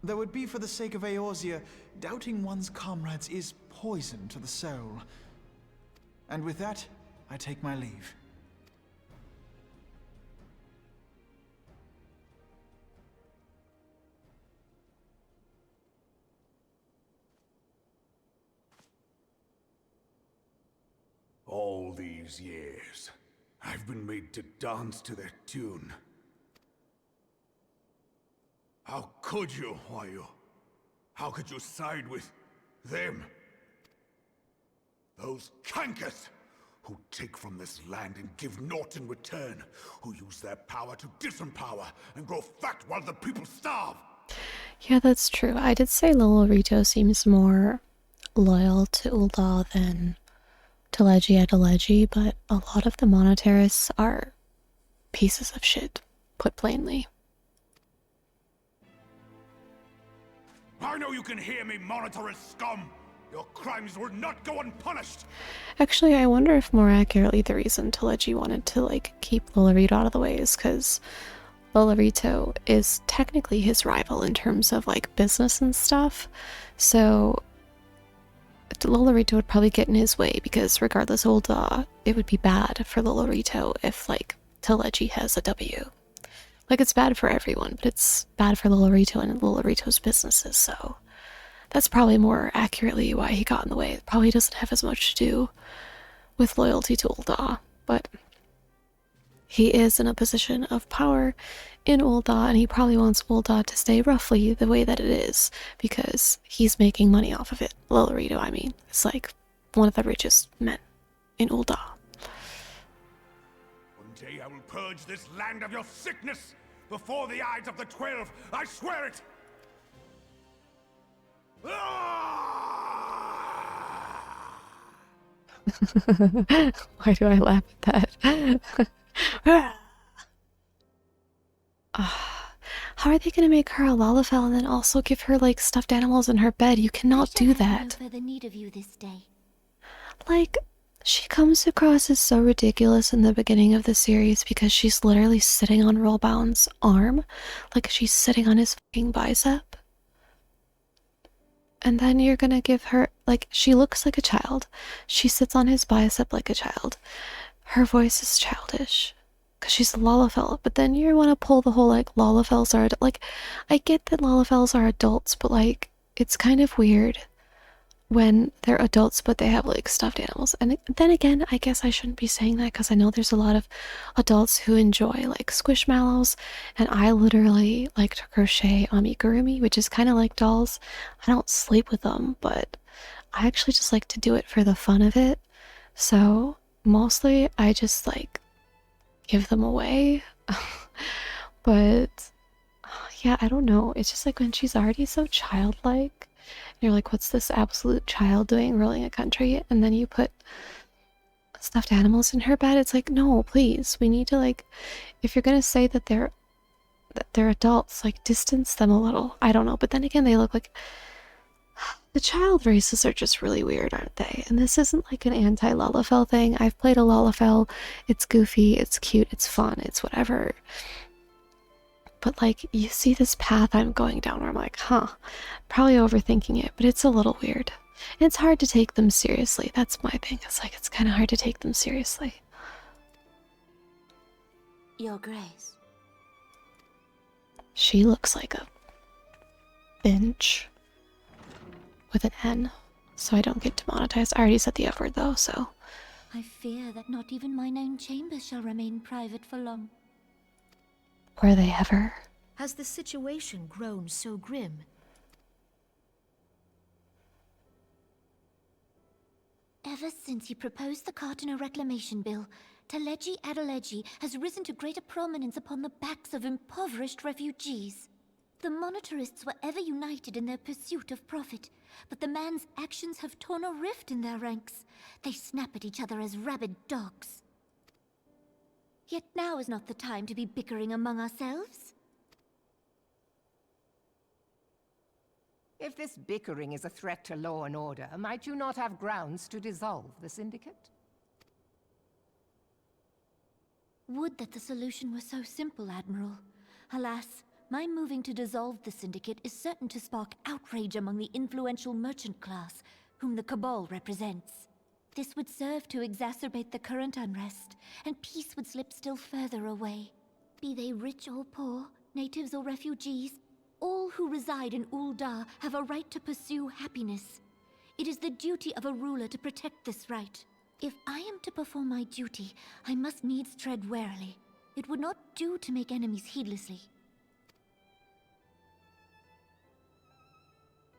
M: Though it be for the sake of Eorzea, doubting one's comrades is poison to the soul. And with that, I take my leave.
K: All these years, I've been made to dance to their tune. How could you, Huayu? How could you side with them? Those cankers who take from this land and give naught in return, who use their power to disempower and grow fat while the people starve.
A: Yeah, that's true. I did say Lolorito seems more loyal to Ul'dah than Teleji, but a lot of the monetarists are pieces of shit, put plainly.
K: I know you can hear me, monetarist scum! Your crimes will not go unpunished!
A: Actually, I wonder if more accurately the reason Teleji wanted to, like, keep Lolorito out of the way is because Lolorito is technically his rival in terms of, like, business and stuff. So Lolorito would probably get in his way because regardless of Ul'dah, it would be bad for Lolorito if, like, Teleji has a W. Like, it's bad for everyone, but it's bad for Lolorito and Lolorito's businesses, so that's probably more accurately why he got in the way. It probably doesn't have as much to do with loyalty to Ul'dah, but he is in a position of power in Ul'dah, and he probably wants Ul'dah to stay roughly the way that it is because he's making money off of it. Lolorito, I mean. It's like one of the richest men in Ul'dah.
K: One day I will purge this land of your sickness before the eyes of the 12. I swear it!
A: Why do I laugh at that? How are they gonna make her a Lalafell and then also give her like stuffed animals in her bed? You cannot do that.
I: No further need of you this day.
A: Like, she comes across as so ridiculous in the beginning of the series because she's literally sitting on Rollbound's arm, like she's sitting on his fucking bicep. And then you're gonna give her, like, she looks like a child. She sits on his bicep like a child. Her voice is childish because she's a Lalafell, but then you want to pull the whole, like, Lalafells are, like, I get that Lalafells are adults, but, like, it's kind of weird when they're adults but they have like stuffed animals. And then again, I guess I shouldn't be saying that because I know there's a lot of adults who enjoy like squishmallows, and I literally like to crochet amigurumi, which is kind of like dolls. I don't sleep with them, but I actually just like to do it for the fun of it. So mostly I just like give them away. But yeah, I don't know, it's just like when she's already so childlike, you're like, what's this absolute child doing ruling a country? And then you put stuffed animals in her bed. It's like, no, please. We need to, like, if you're gonna say that they're adults, like, distance them a little. I don't know. But then again, they look like the child races are just really weird, aren't they? And this isn't like an anti-Lalafell thing. I've played a Lalafell. It's goofy, it's cute, it's fun, it's whatever. But like, you see this path I'm going down where I'm like, probably overthinking it, but it's a little weird. And it's hard to take them seriously. That's my thing. It's like, it's kind of hard to take them seriously.
I: Your Grace.
A: She looks like a bench with an N, so I don't get demonetized. I already said the F word though, so.
I: I fear that not even mine own chambers shall remain private for long.
A: Were they ever?
O: Has the situation grown so grim?
I: Ever since he proposed the Cartano Reclamation Bill, Teleji Adeleji has risen to greater prominence upon the backs of impoverished refugees. The monetarists were ever united in their pursuit of profit, but the man's actions have torn a rift in their ranks. They snap at each other as rabid dogs. Yet now is not the time to be bickering among ourselves.
P: If this bickering is a threat to law and order, might you not have grounds to dissolve the Syndicate?
I: Would that the solution were so simple, Admiral. Alas, my moving to dissolve the Syndicate is certain to spark outrage among the influential merchant class, whom the Cabal represents. This would serve to exacerbate the current unrest, and peace would slip still further away. Be they rich or poor, natives or refugees, all who reside in Ul'dah have a right to pursue happiness. It is the duty of a ruler to protect this right. If I am to perform my duty, I must needs tread warily. It would not do to make enemies heedlessly.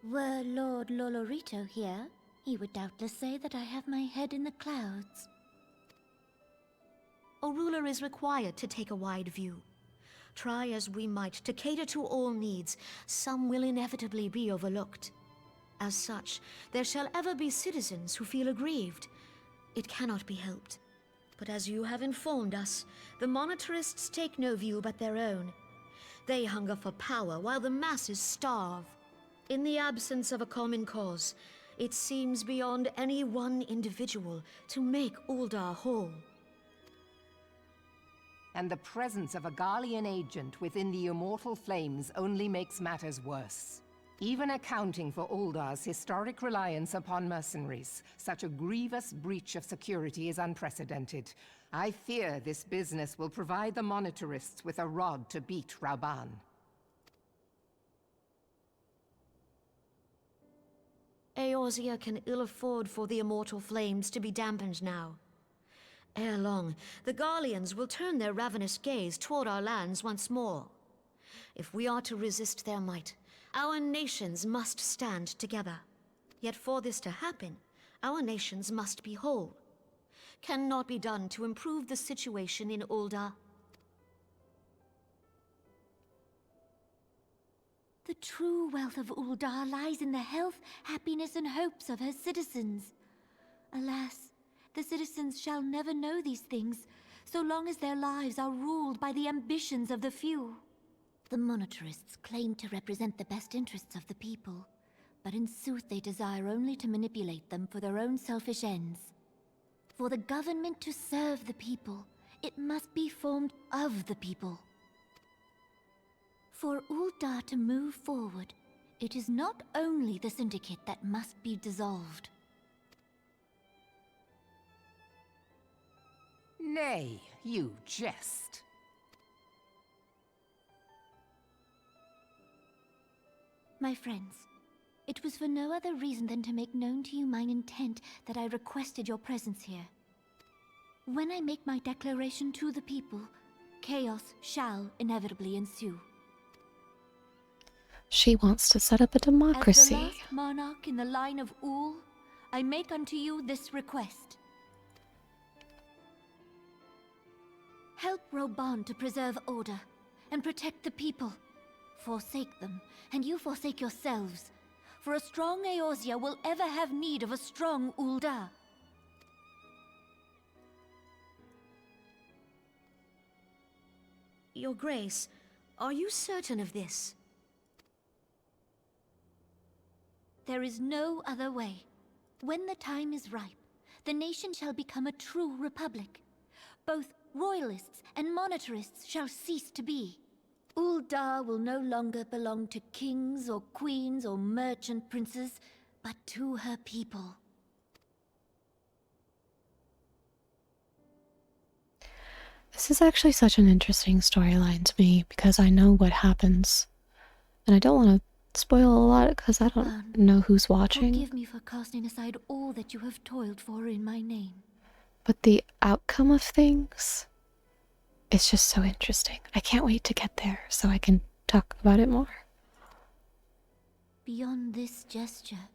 I: Were Lord Lolorito here, he would doubtless say that I have my head in the clouds.
O: A ruler is required to take a wide view. Try as we might to cater to all needs, some will inevitably be overlooked. As such, there shall ever be citizens who feel aggrieved. It cannot be helped. But as you have informed us, the monetarists take no view but their own. They hunger for power while the masses starve. In the absence of a common cause, it seems beyond any one individual to make Ul'dah whole.
P: And the presence of a Garlean agent within the Immortal Flames only makes matters worse. Even accounting for Uldah's historic reliance upon mercenaries, such a grievous breach of security is unprecedented. I fear this business will provide the monetarists with a rod to beat Rauban.
O: Eorzea can ill afford for the Immortal Flames to be dampened now. Ere long, the Garleans will turn their ravenous gaze toward our lands once more. If we are to resist their might, our nations must stand together. Yet for this to happen, our nations must be whole. Cannot be done to improve the situation in Ul'dah.
I: The true wealth of Ul'dah lies in the health, happiness, and hopes of her citizens. Alas, the citizens shall never know these things, so long as their lives are ruled by the ambitions of the few. The monetarists claim to represent the best interests of the people, but in sooth they desire only to manipulate them for their own selfish ends. For the government to serve the people, it must be formed of the people. For Ul'dah to move forward, it is not only the Syndicate that must be dissolved.
P: Nay, you jest.
I: My friends, it was for no other reason than to make known to you mine intent that I requested your presence here. When I make my declaration to the people, chaos shall inevitably ensue.
A: She wants to set up a
I: As the
A: democracy.
I: last monarch in the line of Ul, I make unto you this request. Help Roban to preserve order and protect the people. Forsake them, and you forsake yourselves. For a strong Eorzea will ever have need of a strong Ul'dah.
O: Your Grace, are you certain of this?
I: There is no other way. When the time is ripe, the nation shall become a true republic. Both royalists and monetarists shall cease to be. Ul'dah will no longer belong to kings or queens or merchant princes, but to her people.
A: This is actually such an interesting storyline to me because I know what happens. And I don't want to spoil a lot because I don't know who's watching.
I: Forgive me for casting aside all that you have toiled for in my name.
A: But the outcome of things is just so interesting. I can't wait to get there so I can talk about it more.
I: Beyond this gesture,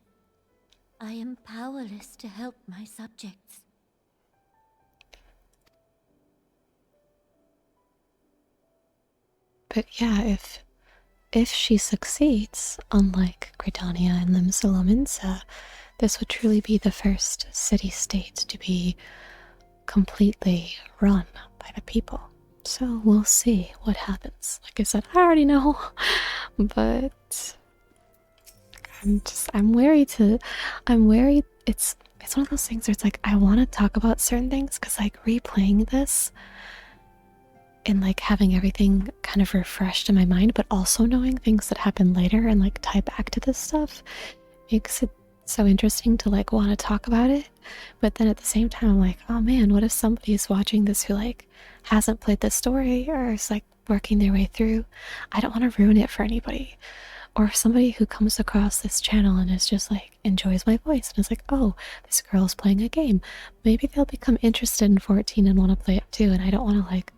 I: I am powerless to help my subjects.
A: But yeah, if she succeeds, unlike Gridania and Limsa, this would truly be the first city-state to be completely run by the people. So we'll see what happens. Like I said, I already know, but I'm wary. It's one of those things where it's like I want to talk about certain things because like replaying this and like having everything kind of refreshed in my mind, but also knowing things that happen later and like tie back to this stuff makes it so interesting to like want to talk about it. But then at the same time I'm like, oh man, what if somebody's watching this who like hasn't played this story or is like working their way through? I don't want to ruin it for anybody. Or if somebody who comes across this channel and is just like enjoys my voice and is like, oh, this girl's playing a game, maybe they'll become interested in 14 and want to play it too. And I don't want to like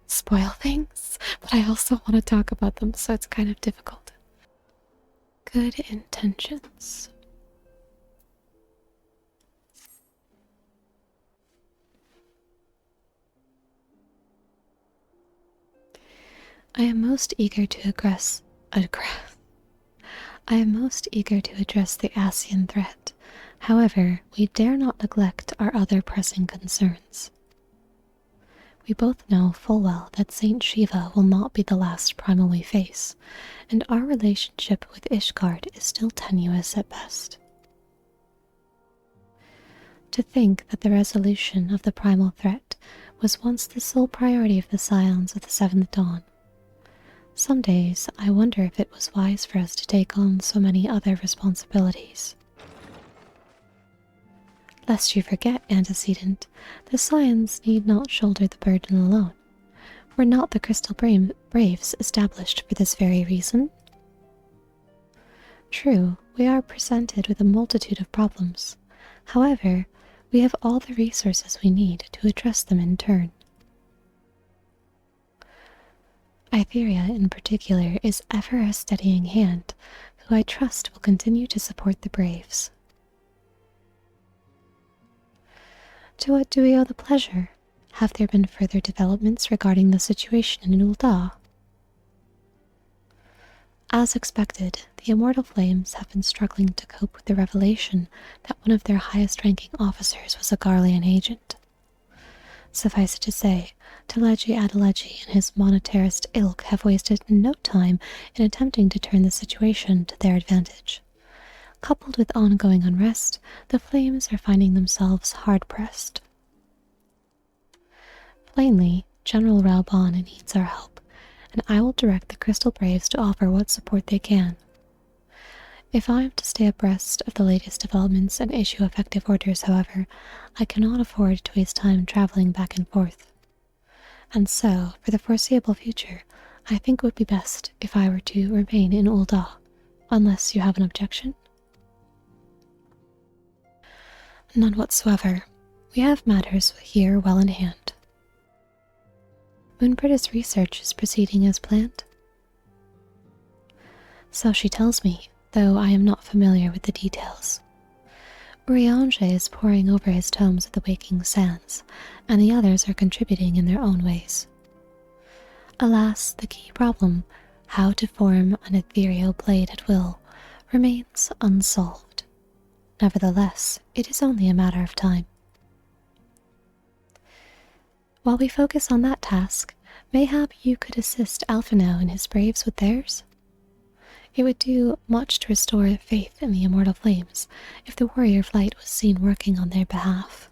A: spoil things, but I also want to talk about them, so it's kind of difficult. Good intentions. I am most eager to address the Ascian threat. However, we dare not neglect our other pressing concerns. We both know full well that Saint Shiva will not be the last primal we face, and our relationship with Ishgard is still tenuous at best. To think that the resolution of the primal threat was once the sole priority of the Scions of the Seventh Dawn. Some days I wonder if it was wise for us to take on so many other responsibilities. Lest you forget, antecedent, the Scions need not shoulder the burden alone. Were not the Crystal Braves established for this very reason? True, we are presented with a multitude of problems. However, we have all the resources we need to address them in turn. Itheria, in particular, is ever a steadying hand, who I trust will continue to support the Braves. To what do we owe the pleasure? Have there been further developments regarding the situation in Ul'dah? As expected, the Immortal Flames have been struggling to cope with the revelation that one of their highest-ranking officers was a Garlean agent. Suffice it to say, Teleji Adeleji and his monetarist ilk have wasted no time in attempting to turn the situation to their advantage. Coupled with ongoing unrest, the Flames are finding themselves hard-pressed. Plainly, General Raubon needs our help, and I will direct the Crystal Braves to offer what support they can. If I am to stay abreast of the latest developments and issue effective orders, however, I cannot afford to waste time traveling back and forth. And so, for the foreseeable future, I think it would be best if I were to remain in Ul'dah, unless you have an objection. None whatsoever. We have matters here well in hand. Moonbritta's research is proceeding as planned. So she tells me, though I am not familiar with the details. Urianger is poring over his tomes of the Waking Sands, and the others are contributing in their own ways. Alas, the key problem, how to form an ethereal blade at will, remains unsolved. Nevertheless, it is only a matter of time. While we focus on that task, mayhap you could assist Alphino and his braves with theirs? It would do much to restore faith in the Immortal Flames if the warrior flight was seen working on their behalf.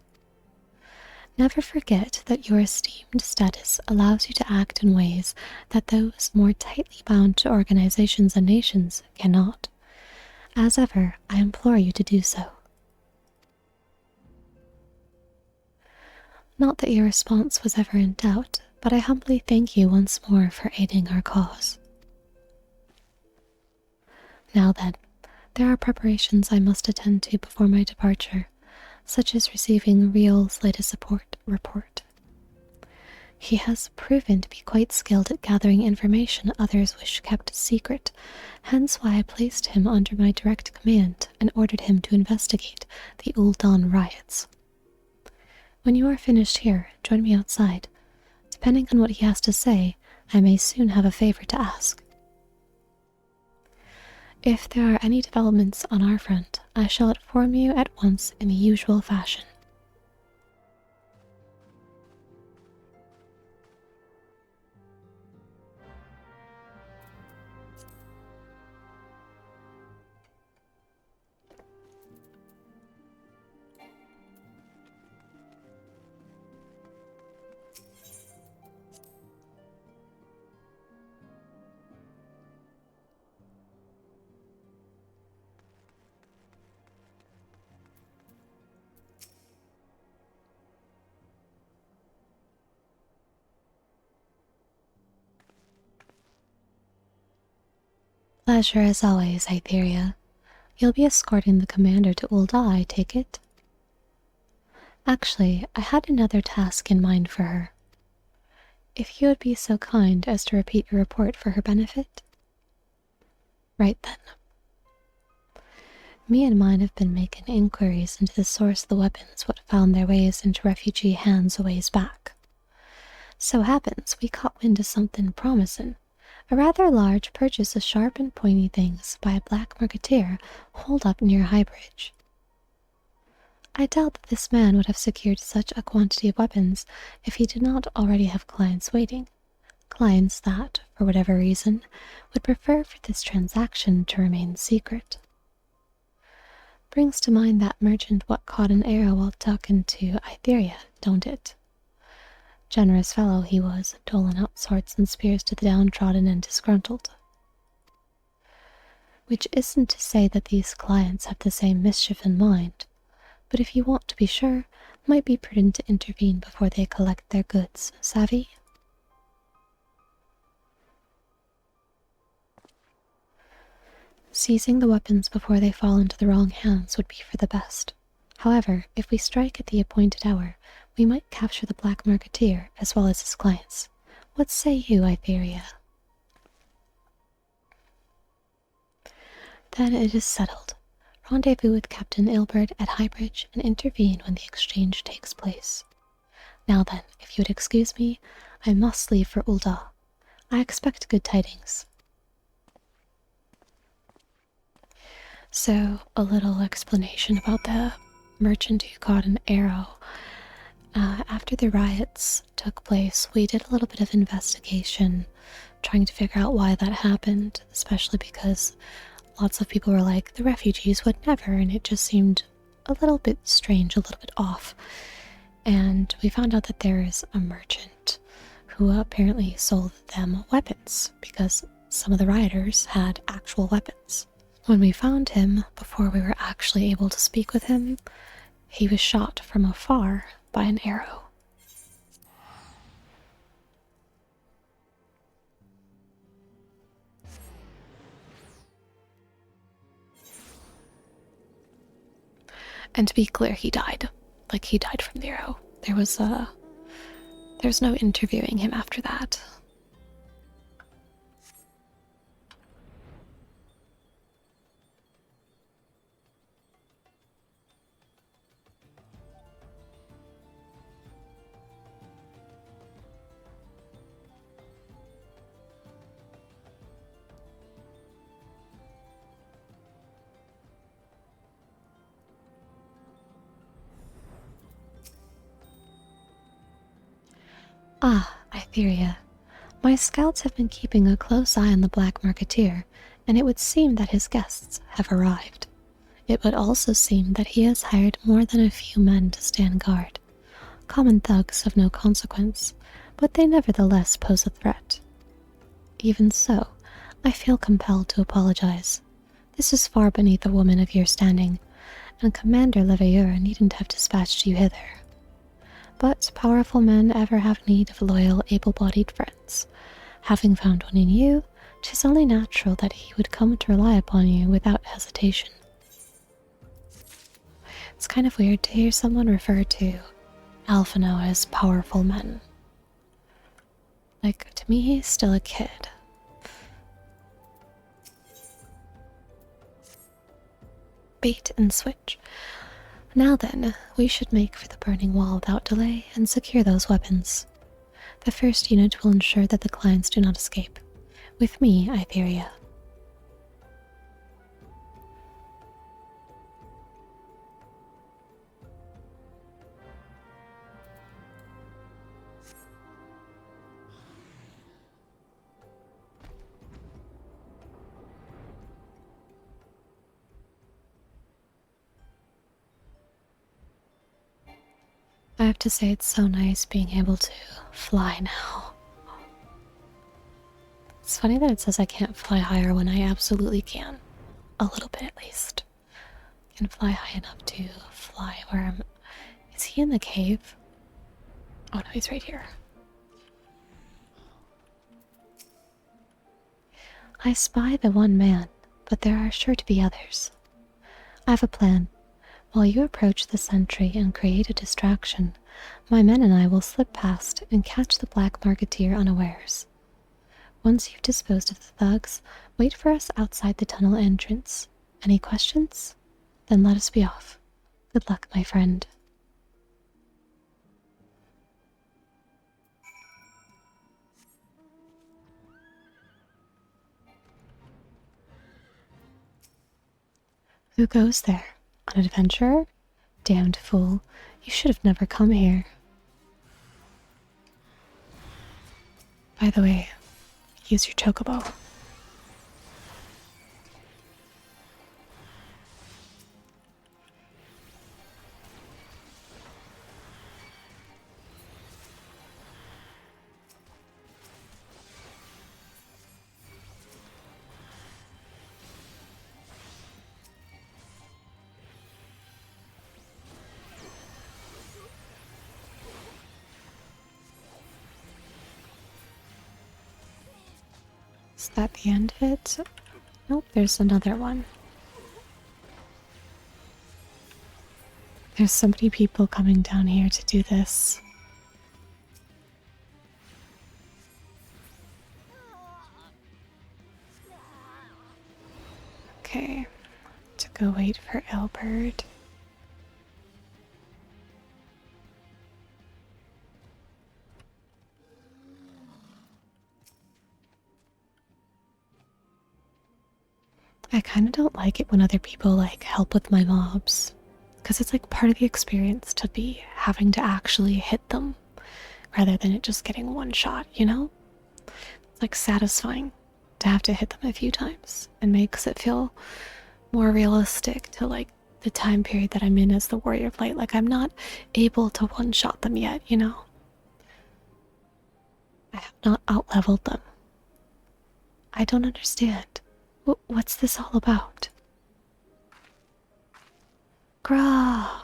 A: Never forget that your esteemed status allows you to act in ways that those more tightly bound to organizations and nations cannot. As ever, I implore you to do so. Not that your response was ever in doubt, but I humbly thank you once more for aiding our cause. Now then, there are preparations I must attend to before my departure, such as receiving Riol's latest report. He has proven to be quite skilled at gathering information others wish kept secret, hence why I placed him under my direct command and ordered him to investigate the Ul'dah riots. When you are finished here, join me outside. Depending on what he has to say, I may soon have a favor to ask. If there are any developments on our front, I shall inform you at once in the usual fashion. Pleasure as always, Itheria. You'll be escorting the commander to Ul'dah, I take it? Actually, I had another task in mind for her. If you would be so kind as to repeat your report for her benefit? Right then. Me and mine have been making inquiries into the source of the weapons what found their ways into refugee hands a ways back. So happens we caught wind of something promising. A rather large purchase of sharp and pointy things by a black marketeer holed up near Highbridge. I doubt that this man would have secured such a quantity of weapons if he did not already have clients waiting. Clients that, for whatever reason, would prefer for this transaction to remain secret. Brings to mind that merchant what caught an arrow while talking to Itheria, don't it? Generous fellow he was, doling out swords and spears to the downtrodden and disgruntled. Which isn't to say that these clients have the same mischief in mind, but if you want to be sure, might be prudent to intervene before they collect their goods, savvy? Seizing the weapons before they fall into the wrong hands would be for the best. However, if we strike at the appointed hour, we might capture the black marketeer as well as his clients. What say you, Itheria? Then it is settled. Rendezvous with Captain Ilbert at Highbridge and intervene when the exchange takes place. Now then, if you would excuse me, I must leave for Ul'dah. I expect good tidings. So, a little explanation about the merchant who got an arrow. After the riots took place, we did a little bit of investigation, trying to figure out why that happened, especially because lots of people were like, the refugees would never, and it just seemed a little bit strange, a little bit off. And we found out that there is a merchant who apparently sold them weapons, because some of the rioters had actual weapons. When we found him, before we were actually able to speak with him, he was shot from afar by an arrow. And to be clear, he died. Like, he died from the arrow. There's no interviewing him after that. Ah, Itheria. My scouts have been keeping a close eye on the Black Marketeer, and it would seem that his guests have arrived. It would also seem that he has hired more than a few men to stand guard. Common thugs of no consequence, but they nevertheless pose a threat. Even so, I feel compelled to apologize. This is far beneath a woman of your standing, and Commander Leveilleur needn't have dispatched you hither. But powerful men ever have need of loyal, able-bodied friends. Having found one in you, 'tis only natural that he would come to rely upon you without hesitation. It's kind of weird to hear someone refer to Alphino as powerful men. Like, to me, he's still a kid. Bait and switch. Now then, we should make for the burning wall without delay and secure those weapons. The first unit will ensure that the clients do not escape. With me, Itheria. I have to say, it's so nice being able to fly now. It's funny that it says I can't fly higher when I absolutely can. A little bit, at least. I can fly high enough to fly where I'm... Is he in the cave? Oh no, he's right here. I spy the one man, but there are sure to be others. I have a plan. While you approach the sentry and create a distraction, my men and I will slip past and catch the Black Marketeer unawares. Once you've disposed of the thugs, wait for us outside the tunnel entrance. Any questions? Then let us be off. Good luck, my friend. Who goes there? An adventurer? Damned fool. You should have never come here. By the way, use your chocobo. Is that the end of it? Nope, there's another one. There's so many people coming down here to do this. Okay. To go wait for Albert. I kind of don't like it when other people like help with my mobs, because it's like part of the experience to be having to actually hit them rather than it just getting one shot, you know? It's like satisfying to have to hit them a few times and makes it feel more realistic to like the time period that I'm in as the Warrior of Light. Like I'm not able to one-shot them yet, you know? I have not out-leveled them. I don't understand. What's this all about? Grah!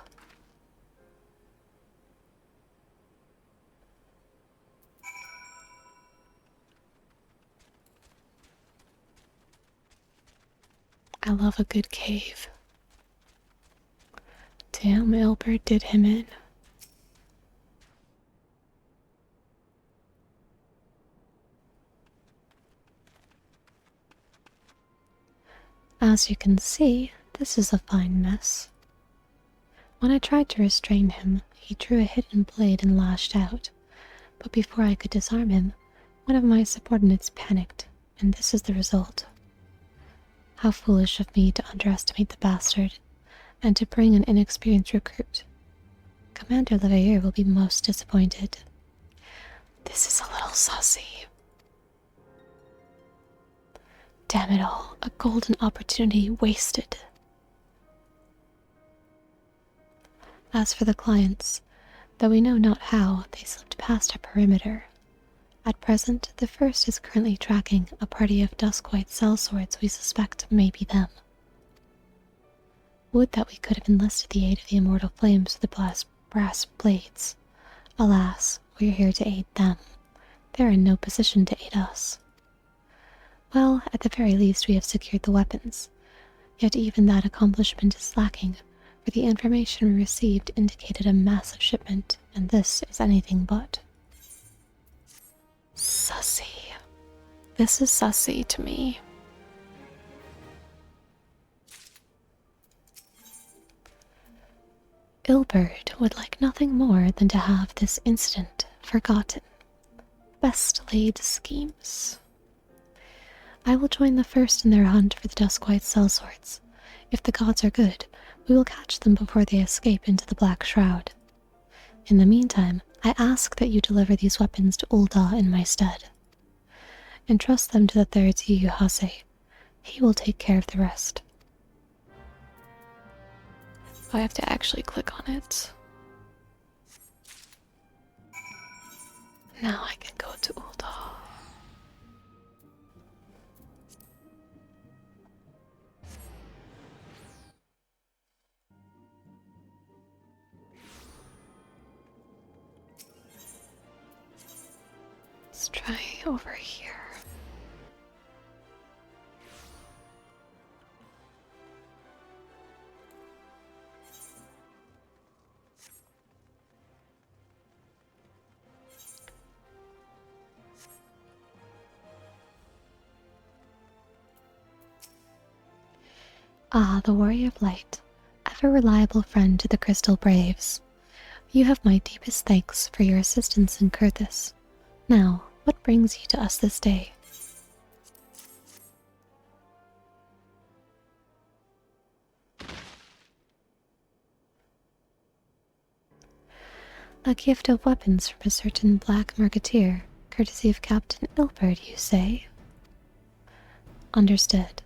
A: I love a good cave. Damn, Albert did him in. As you can see, this is a fine mess. When I tried to restrain him, he drew a hidden blade and lashed out. But before I could disarm him, one of my subordinates panicked, and this is the result. How foolish of me to underestimate the bastard, and to bring an inexperienced recruit. Commander Leveilleur will be most disappointed. This is a little sussy. Damn it all, a golden opportunity wasted. As for the clients, though we know not how, they slipped past our perimeter. At present, the first is currently tracking a party of dusk-white sellswords we suspect may be them. Would that we could have enlisted the aid of the immortal flames with the brass blades. Alas, we are here to aid them. They are in no position to aid us. Well, at the very least we have secured the weapons. Yet even that accomplishment is lacking, for the information we received indicated a massive shipment, and this is anything but. Sussy. This is sussy to me. Ilbert would like nothing more than to have this incident forgotten. Best laid schemes. I will join the first in their hunt for the dusk-white sellswords. If the gods are good, we will catch them before they escape into the Black Shroud. In the meantime, I ask that you deliver these weapons to Ul'dah in my stead. Entrust them to the third Hase. He will take care of the rest. I have to actually click on it. Now I can go to Ul'dah. Let's try over here. Ah, the Warrior of Light, ever reliable friend to the Crystal Braves. You have my deepest thanks for your assistance in Kurthis. Now, what brings you to us this day? A gift of weapons from a certain black marketeer, courtesy of Captain Ilbert, you say? Understood.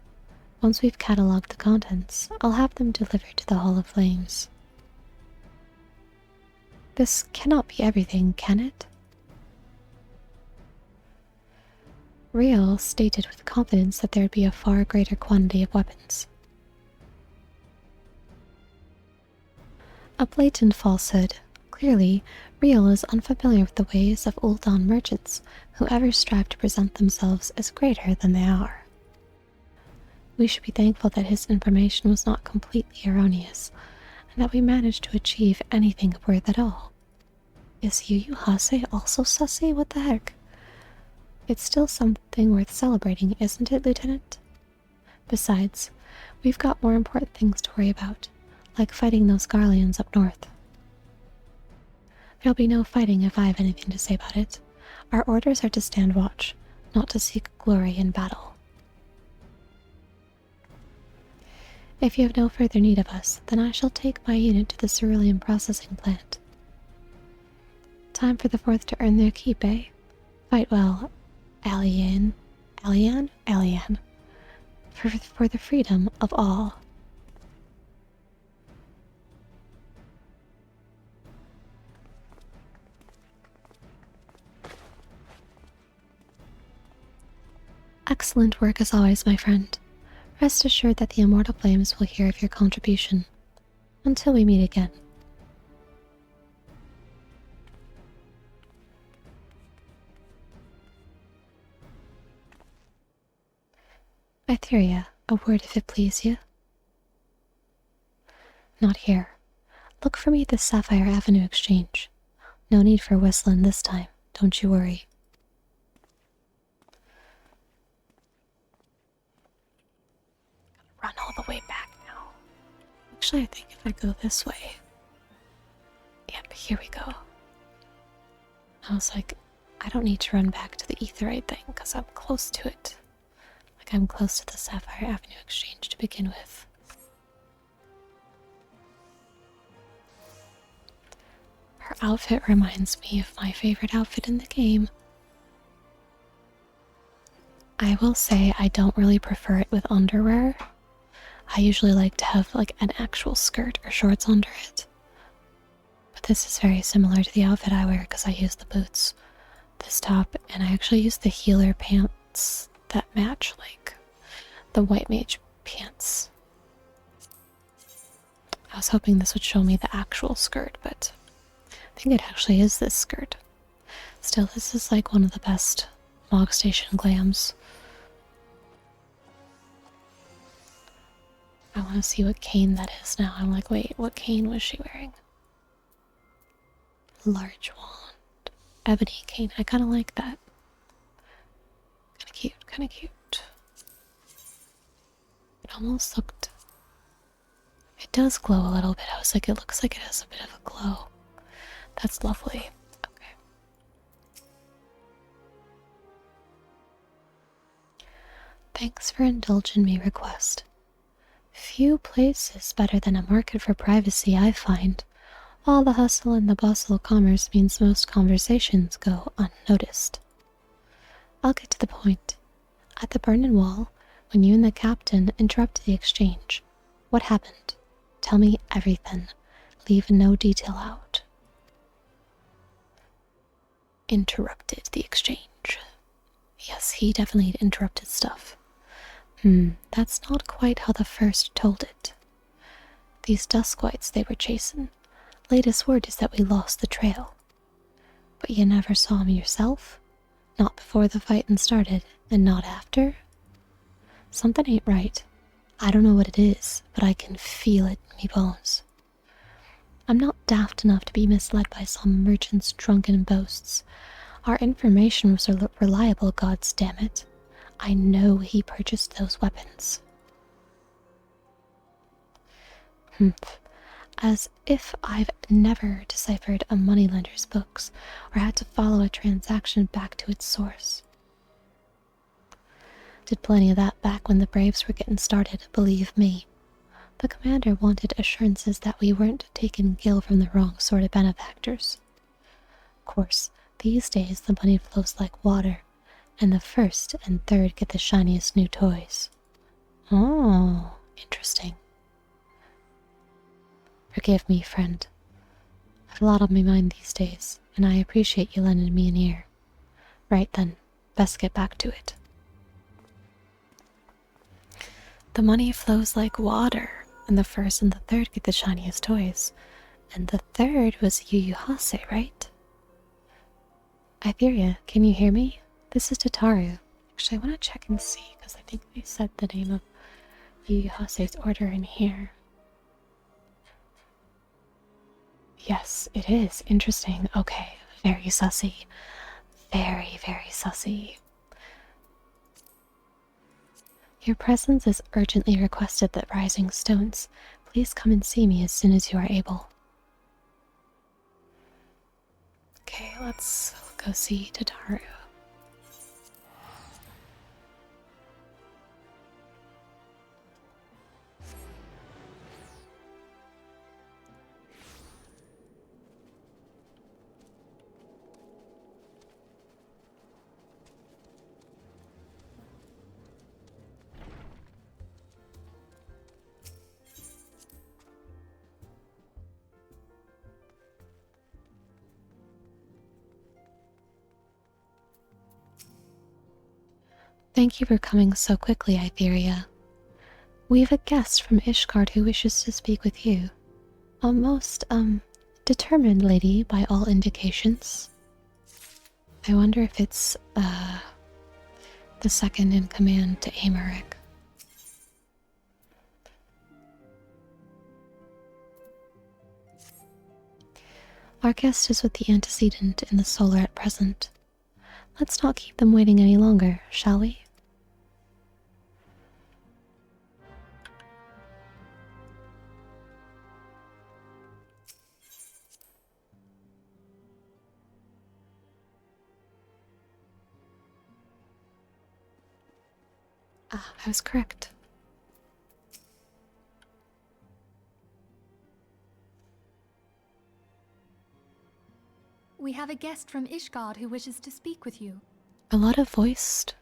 A: Once we've catalogued the contents, I'll have them delivered to the Hall of Flames. This cannot be everything, can it? Riel stated with confidence that there would be a far greater quantity of weapons. A blatant falsehood. Clearly, Riel is unfamiliar with the ways of Ul'dah merchants who ever strive to present themselves as greater than they are. We should be thankful that his information was not completely erroneous, and that we managed to achieve anything worth at all. Is Yu Hase also sussy? What the heck? It's still something worth celebrating, isn't it, Lieutenant? Besides, We've got more important things to worry about, like fighting those Garleans up north. There'll be no fighting if I have anything to say about it. Our orders are to stand watch, not to seek glory in battle. If you have no further need of us, then I shall take my unit to the cerulean processing plant. Time for the Fourth to earn their keep, eh? Fight well, Alien. For the freedom of all. Excellent work as always, my friend. Rest assured that the Immortal Flames will hear of your contribution. Until we meet again. Etheria, a word if it please you. Not here. Look for me at the Sapphire Avenue Exchange. No need for whistling this time, don't you worry. Gotta run all the way back now. Actually, I think if I go this way. Yep, here we go. I was like, I don't need to run back to the Aetherite thing because I'm close to it. Like I'm close to the Sapphire Avenue Exchange to begin with. Her outfit reminds me of my favorite outfit in the game. I will say I don't really prefer it with underwear. I usually like to have like an actual skirt or shorts under it. But this is very similar to the outfit I wear because I use the boots, this top, and I actually use the healer pants that match like the white mage pants. I was hoping this would show me the actual skirt, but I think it actually is this skirt. Still, this is like one of the best Mog Station glams. I want to see what cane that is now. I'm like, wait, what cane was she wearing? Large wand. Ebony cane. I kind of like that. Kind of cute, kind of cute. It almost looked... It does glow a little bit. I was like, it looks like it has a bit of a glow. That's lovely. Okay. Thanks for indulging me request. Few places better than a market for privacy, I find. All the hustle and the bustle of commerce means most conversations go unnoticed. I'll get to the point. At the Burnin' Wall, when you and the captain interrupted the exchange, what happened? Tell me everything. Leave no detail out. Interrupted the exchange. Yes, he definitely interrupted stuff. That's not quite how the first told it. These Duskwights they were chasing. Latest word is that we lost the trail. But you never saw him yourself? Not before the fighting started, and not after? Something ain't right. I don't know what it is, but I can feel it in me bones. I'm not daft enough to be misled by some merchant's drunken boasts. Our information was reliable, gods damn it. I know he purchased those weapons. As if I've never deciphered a moneylender's books or had to follow a transaction back to its source. Did plenty of that back when the Braves were getting started, believe me. The commander wanted assurances that we weren't taking gil from the wrong sort of benefactors. Of course, these days the money flows like water, and the first and third get the shiniest new toys. Oh, interesting. Forgive me, friend. I've a lot on my mind these days, and I appreciate you lending me an ear. Right then, best get back to it. The money flows like water, and the first and the third get the shiniest toys. And the third was Yuyuhase, right? Etheria, can you hear me? This is Tataru. Actually, I want to check and see, because I think they said the name of Yuyuhase's order in here. Yes, it is. Interesting. Okay, very sussy. Very, very sussy. Your presence is urgently requested at Rising Stones. Please come and see me as soon as you are able. Okay, let's go see Tataru. Thank you for coming so quickly, Itheria. We have a guest from Ishgard who wishes to speak with you. A most, determined lady by all indications. I wonder if it's, the second in command to Amaric. Our guest is with the antecedent in the solar at present. Let's not keep them waiting any longer, shall we? Ah, I was correct.
E: We have a guest from Ishgard who wishes to speak with you.
A: A lot of voiced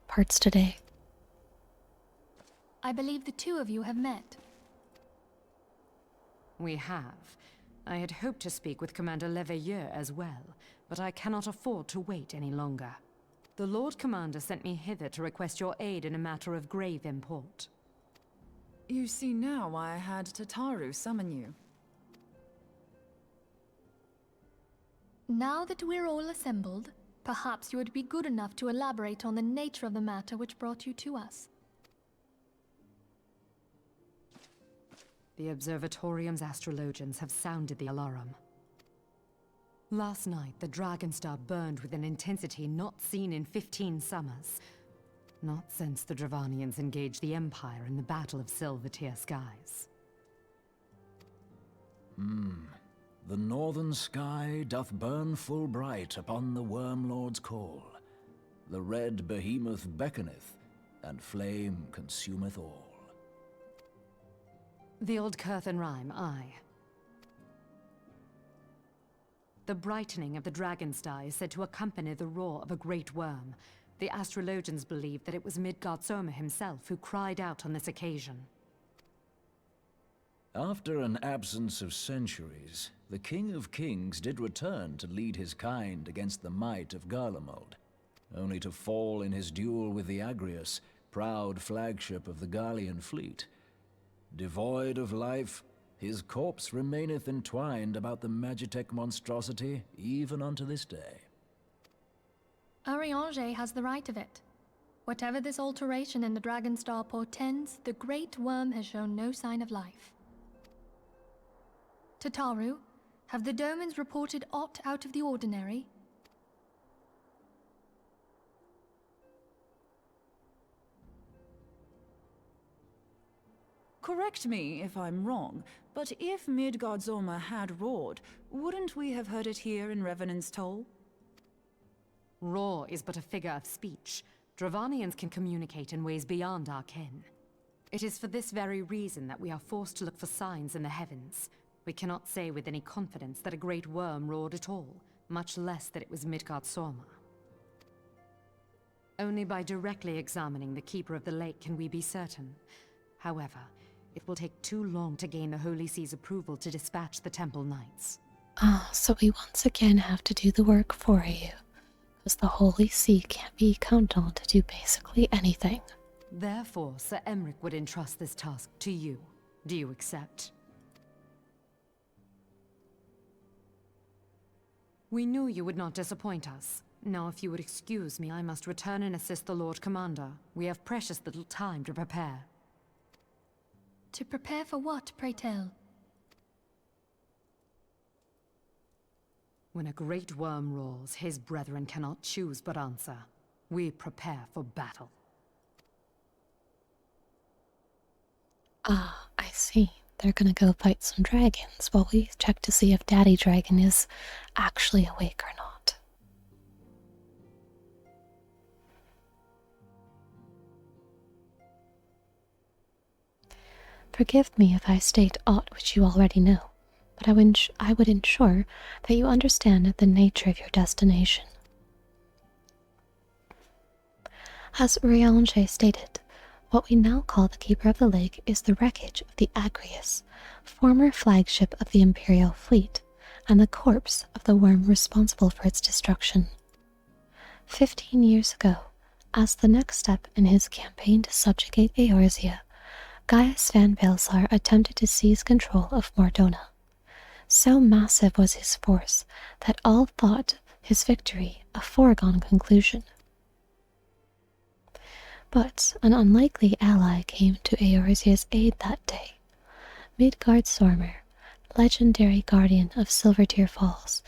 A: parts today.
E: I believe the two of you have met.
Q: We have. I had hoped to speak with Commander Leveilleur as well, but I cannot afford to wait any longer. The Lord Commander sent me hither to request your aid in a matter of grave import.
F: You see now why I had Tataru summon you.
E: Now that we're all assembled, perhaps you would be good enough to elaborate on the nature of the matter which brought you to us.
Q: The Observatorium's astrologians have sounded the alarm. Last night, the Dragonstar burned with an intensity not seen in 15 summers. Not since the Dravanians engaged the Empire in the Battle of Silvertear Skies.
G: The northern sky doth burn full bright upon the Wormlord's call. The red behemoth beckoneth, and flame consumeth all.
Q: The old Curthan rhyme, aye. The brightening of the Dragonstar is said to accompany the roar of a great worm. The astrologians believe that it was Midgard Soma himself who cried out on this occasion.
G: After an absence of centuries, the King of Kings did return to lead his kind against the might of Garlemald, only to fall in his duel with the Agrius, proud flagship of the Gallian fleet. Devoid of life, his corpse remaineth entwined about the Magitech monstrosity even unto this day.
E: Ariange has the right of it. Whatever this alteration in the Dragonstar portends, the Great Worm has shown no sign of life. Tataru, have the Domans reported aught out of the ordinary?
F: Correct me if I'm wrong, but if Midgard Zorma had roared, wouldn't we have heard it here in Revenant's Toll?
Q: Roar is but a figure of speech. Dravanians can communicate in ways beyond our ken. It is for this very reason that we are forced to look for signs in the heavens. We cannot say with any confidence that a great worm roared at all, much less that it was Midgard Sorma. Only by directly examining the Keeper of the Lake can we be certain. However, it will take too long to gain the Holy See's approval to dispatch the Temple Knights.
A: Ah, so we once again have to do the work for you, because the Holy See can't be counted on to do basically anything.
Q: Therefore, Sir Emric would entrust this task to you. Do you accept? We knew you would not disappoint us. Now, if you would excuse me, I must return and assist the Lord Commander. We have precious little time to prepare.
E: To prepare for what, pray tell?
Q: When a great worm roars, his brethren cannot choose but answer. We prepare for battle.
A: Ah, I see. They're gonna go fight some dragons while we check to see if Daddy Dragon is actually awake or not. Forgive me if I state aught which you already know, but I would ensure that you understand the nature of your destination. As Urianger stated, what we now call the Keeper of the Lake is the wreckage of the Agrius, former flagship of the Imperial fleet, and the corpse of the worm responsible for its destruction. 15 years ago, as the next step in his campaign to subjugate Eorzea, Gaius Van Baelsar attempted to seize control of Mordona. So massive was his force that all thought his victory a foregone conclusion. But an unlikely ally came to Eorzea's aid that day. Midgard Sormer, legendary guardian of Silvertear Falls,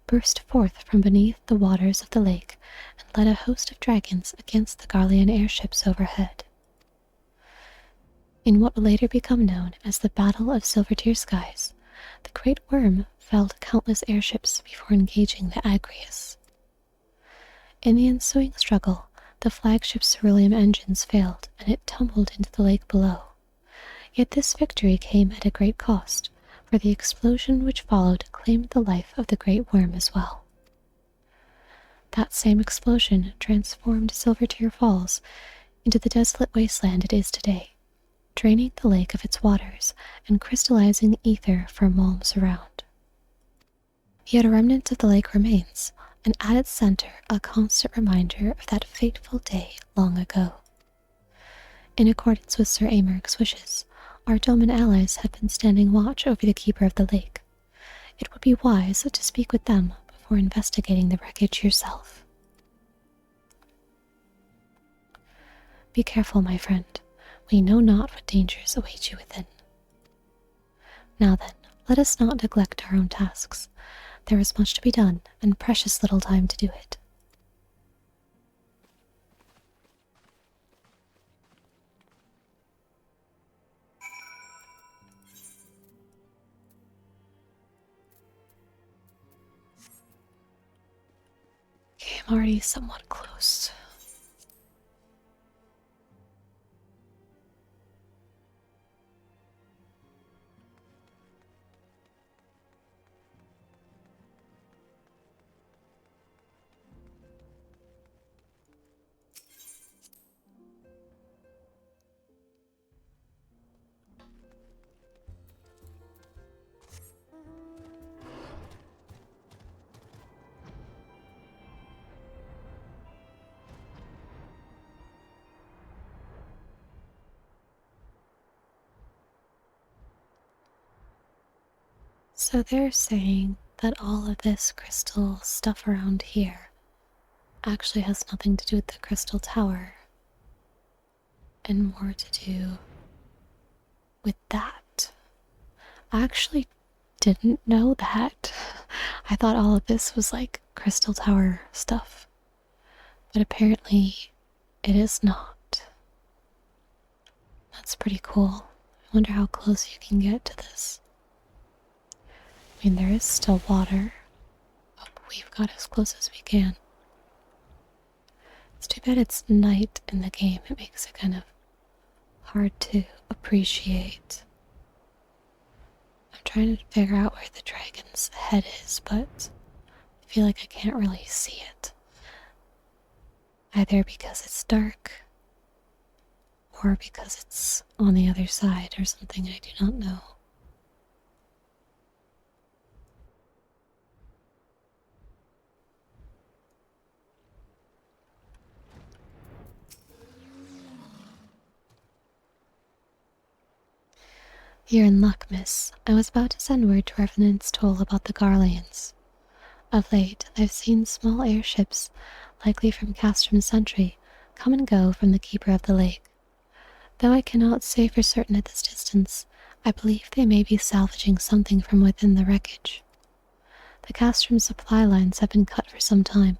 A: burst forth from beneath the waters of the lake and led a host of dragons against the Garlean airships overhead. In what would later become known as the Battle of Silvertear Skies, the Great Worm felled countless airships before engaging the Agrius. In the ensuing struggle, the flagship's ceruleum engines failed and it tumbled into the lake below. Yet this victory came at a great cost, for the explosion which followed claimed the life of the Great Worm as well. That same explosion transformed Silvertear Falls into the desolate wasteland it is today, draining the lake of its waters and crystallizing ether for malms around. Yet a remnant of the lake remains, and at its center a constant reminder of that fateful day long ago. In accordance with Sir Amerg's wishes, our Doman allies have been standing watch over the Keeper of the Lake. It would be wise to speak with them before investigating the wreckage yourself. Be careful, my friend. We know not what dangers await you within. Now then, let us not neglect our own tasks. There is much to be done, and precious little time to do it. Okay, I'm already somewhat close. So they're saying that all of this crystal stuff around here actually has nothing to do with the crystal tower and more to do with that. I actually didn't know that. I thought all of this was like crystal tower stuff, but apparently it is not. That's pretty cool. I wonder how close you can get to this. I mean, there is still water, but we've got as close as we can. It's too bad it's night in the game. It makes it kind of hard to appreciate. I'm trying to figure out where the dragon's head is, but I feel like I can't really see it. Either because it's dark, or because it's on the other side or something I do not know. You're in luck, miss. I was about to send word to Revenant's Toll about the Garleans. Of late, I've seen small airships, likely from Castrom's Sentry, come and go from the Keeper of the Lake. Though I cannot say for certain at this distance, I believe they may be salvaging something from within the wreckage. The Castrom supply lines have been cut for some time,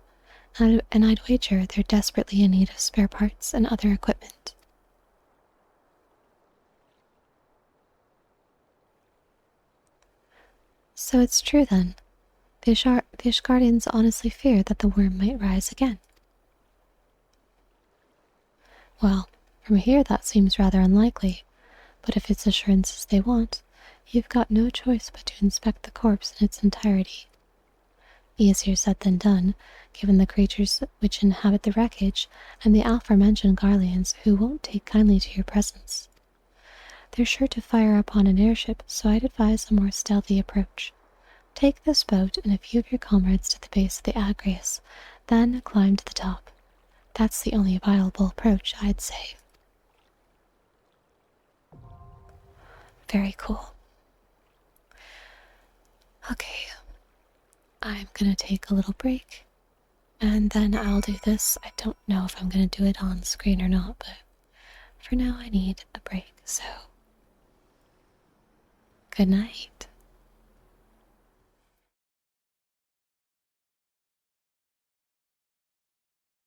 A: and I'd wager they're desperately in need of spare parts and other equipment. So it's true then. The Ishgardians honestly fear that the worm might rise again. Well, from here that seems rather unlikely, but if it's assurances they want, you've got no choice but to inspect the corpse in its entirety. Easier said than done, given the creatures which inhabit the wreckage and the aforementioned Garleans who won't take kindly to your presence. They're sure to fire upon an airship, so I'd advise a more stealthy approach. Take this boat and a few of your comrades to the base of the Agrias, then climb to the top. That's the only viable approach, I'd say. Very cool. Okay, I'm gonna take a little break, and then I'll do this. I don't know if I'm gonna do it on screen or not, but for now I need a break, so good night.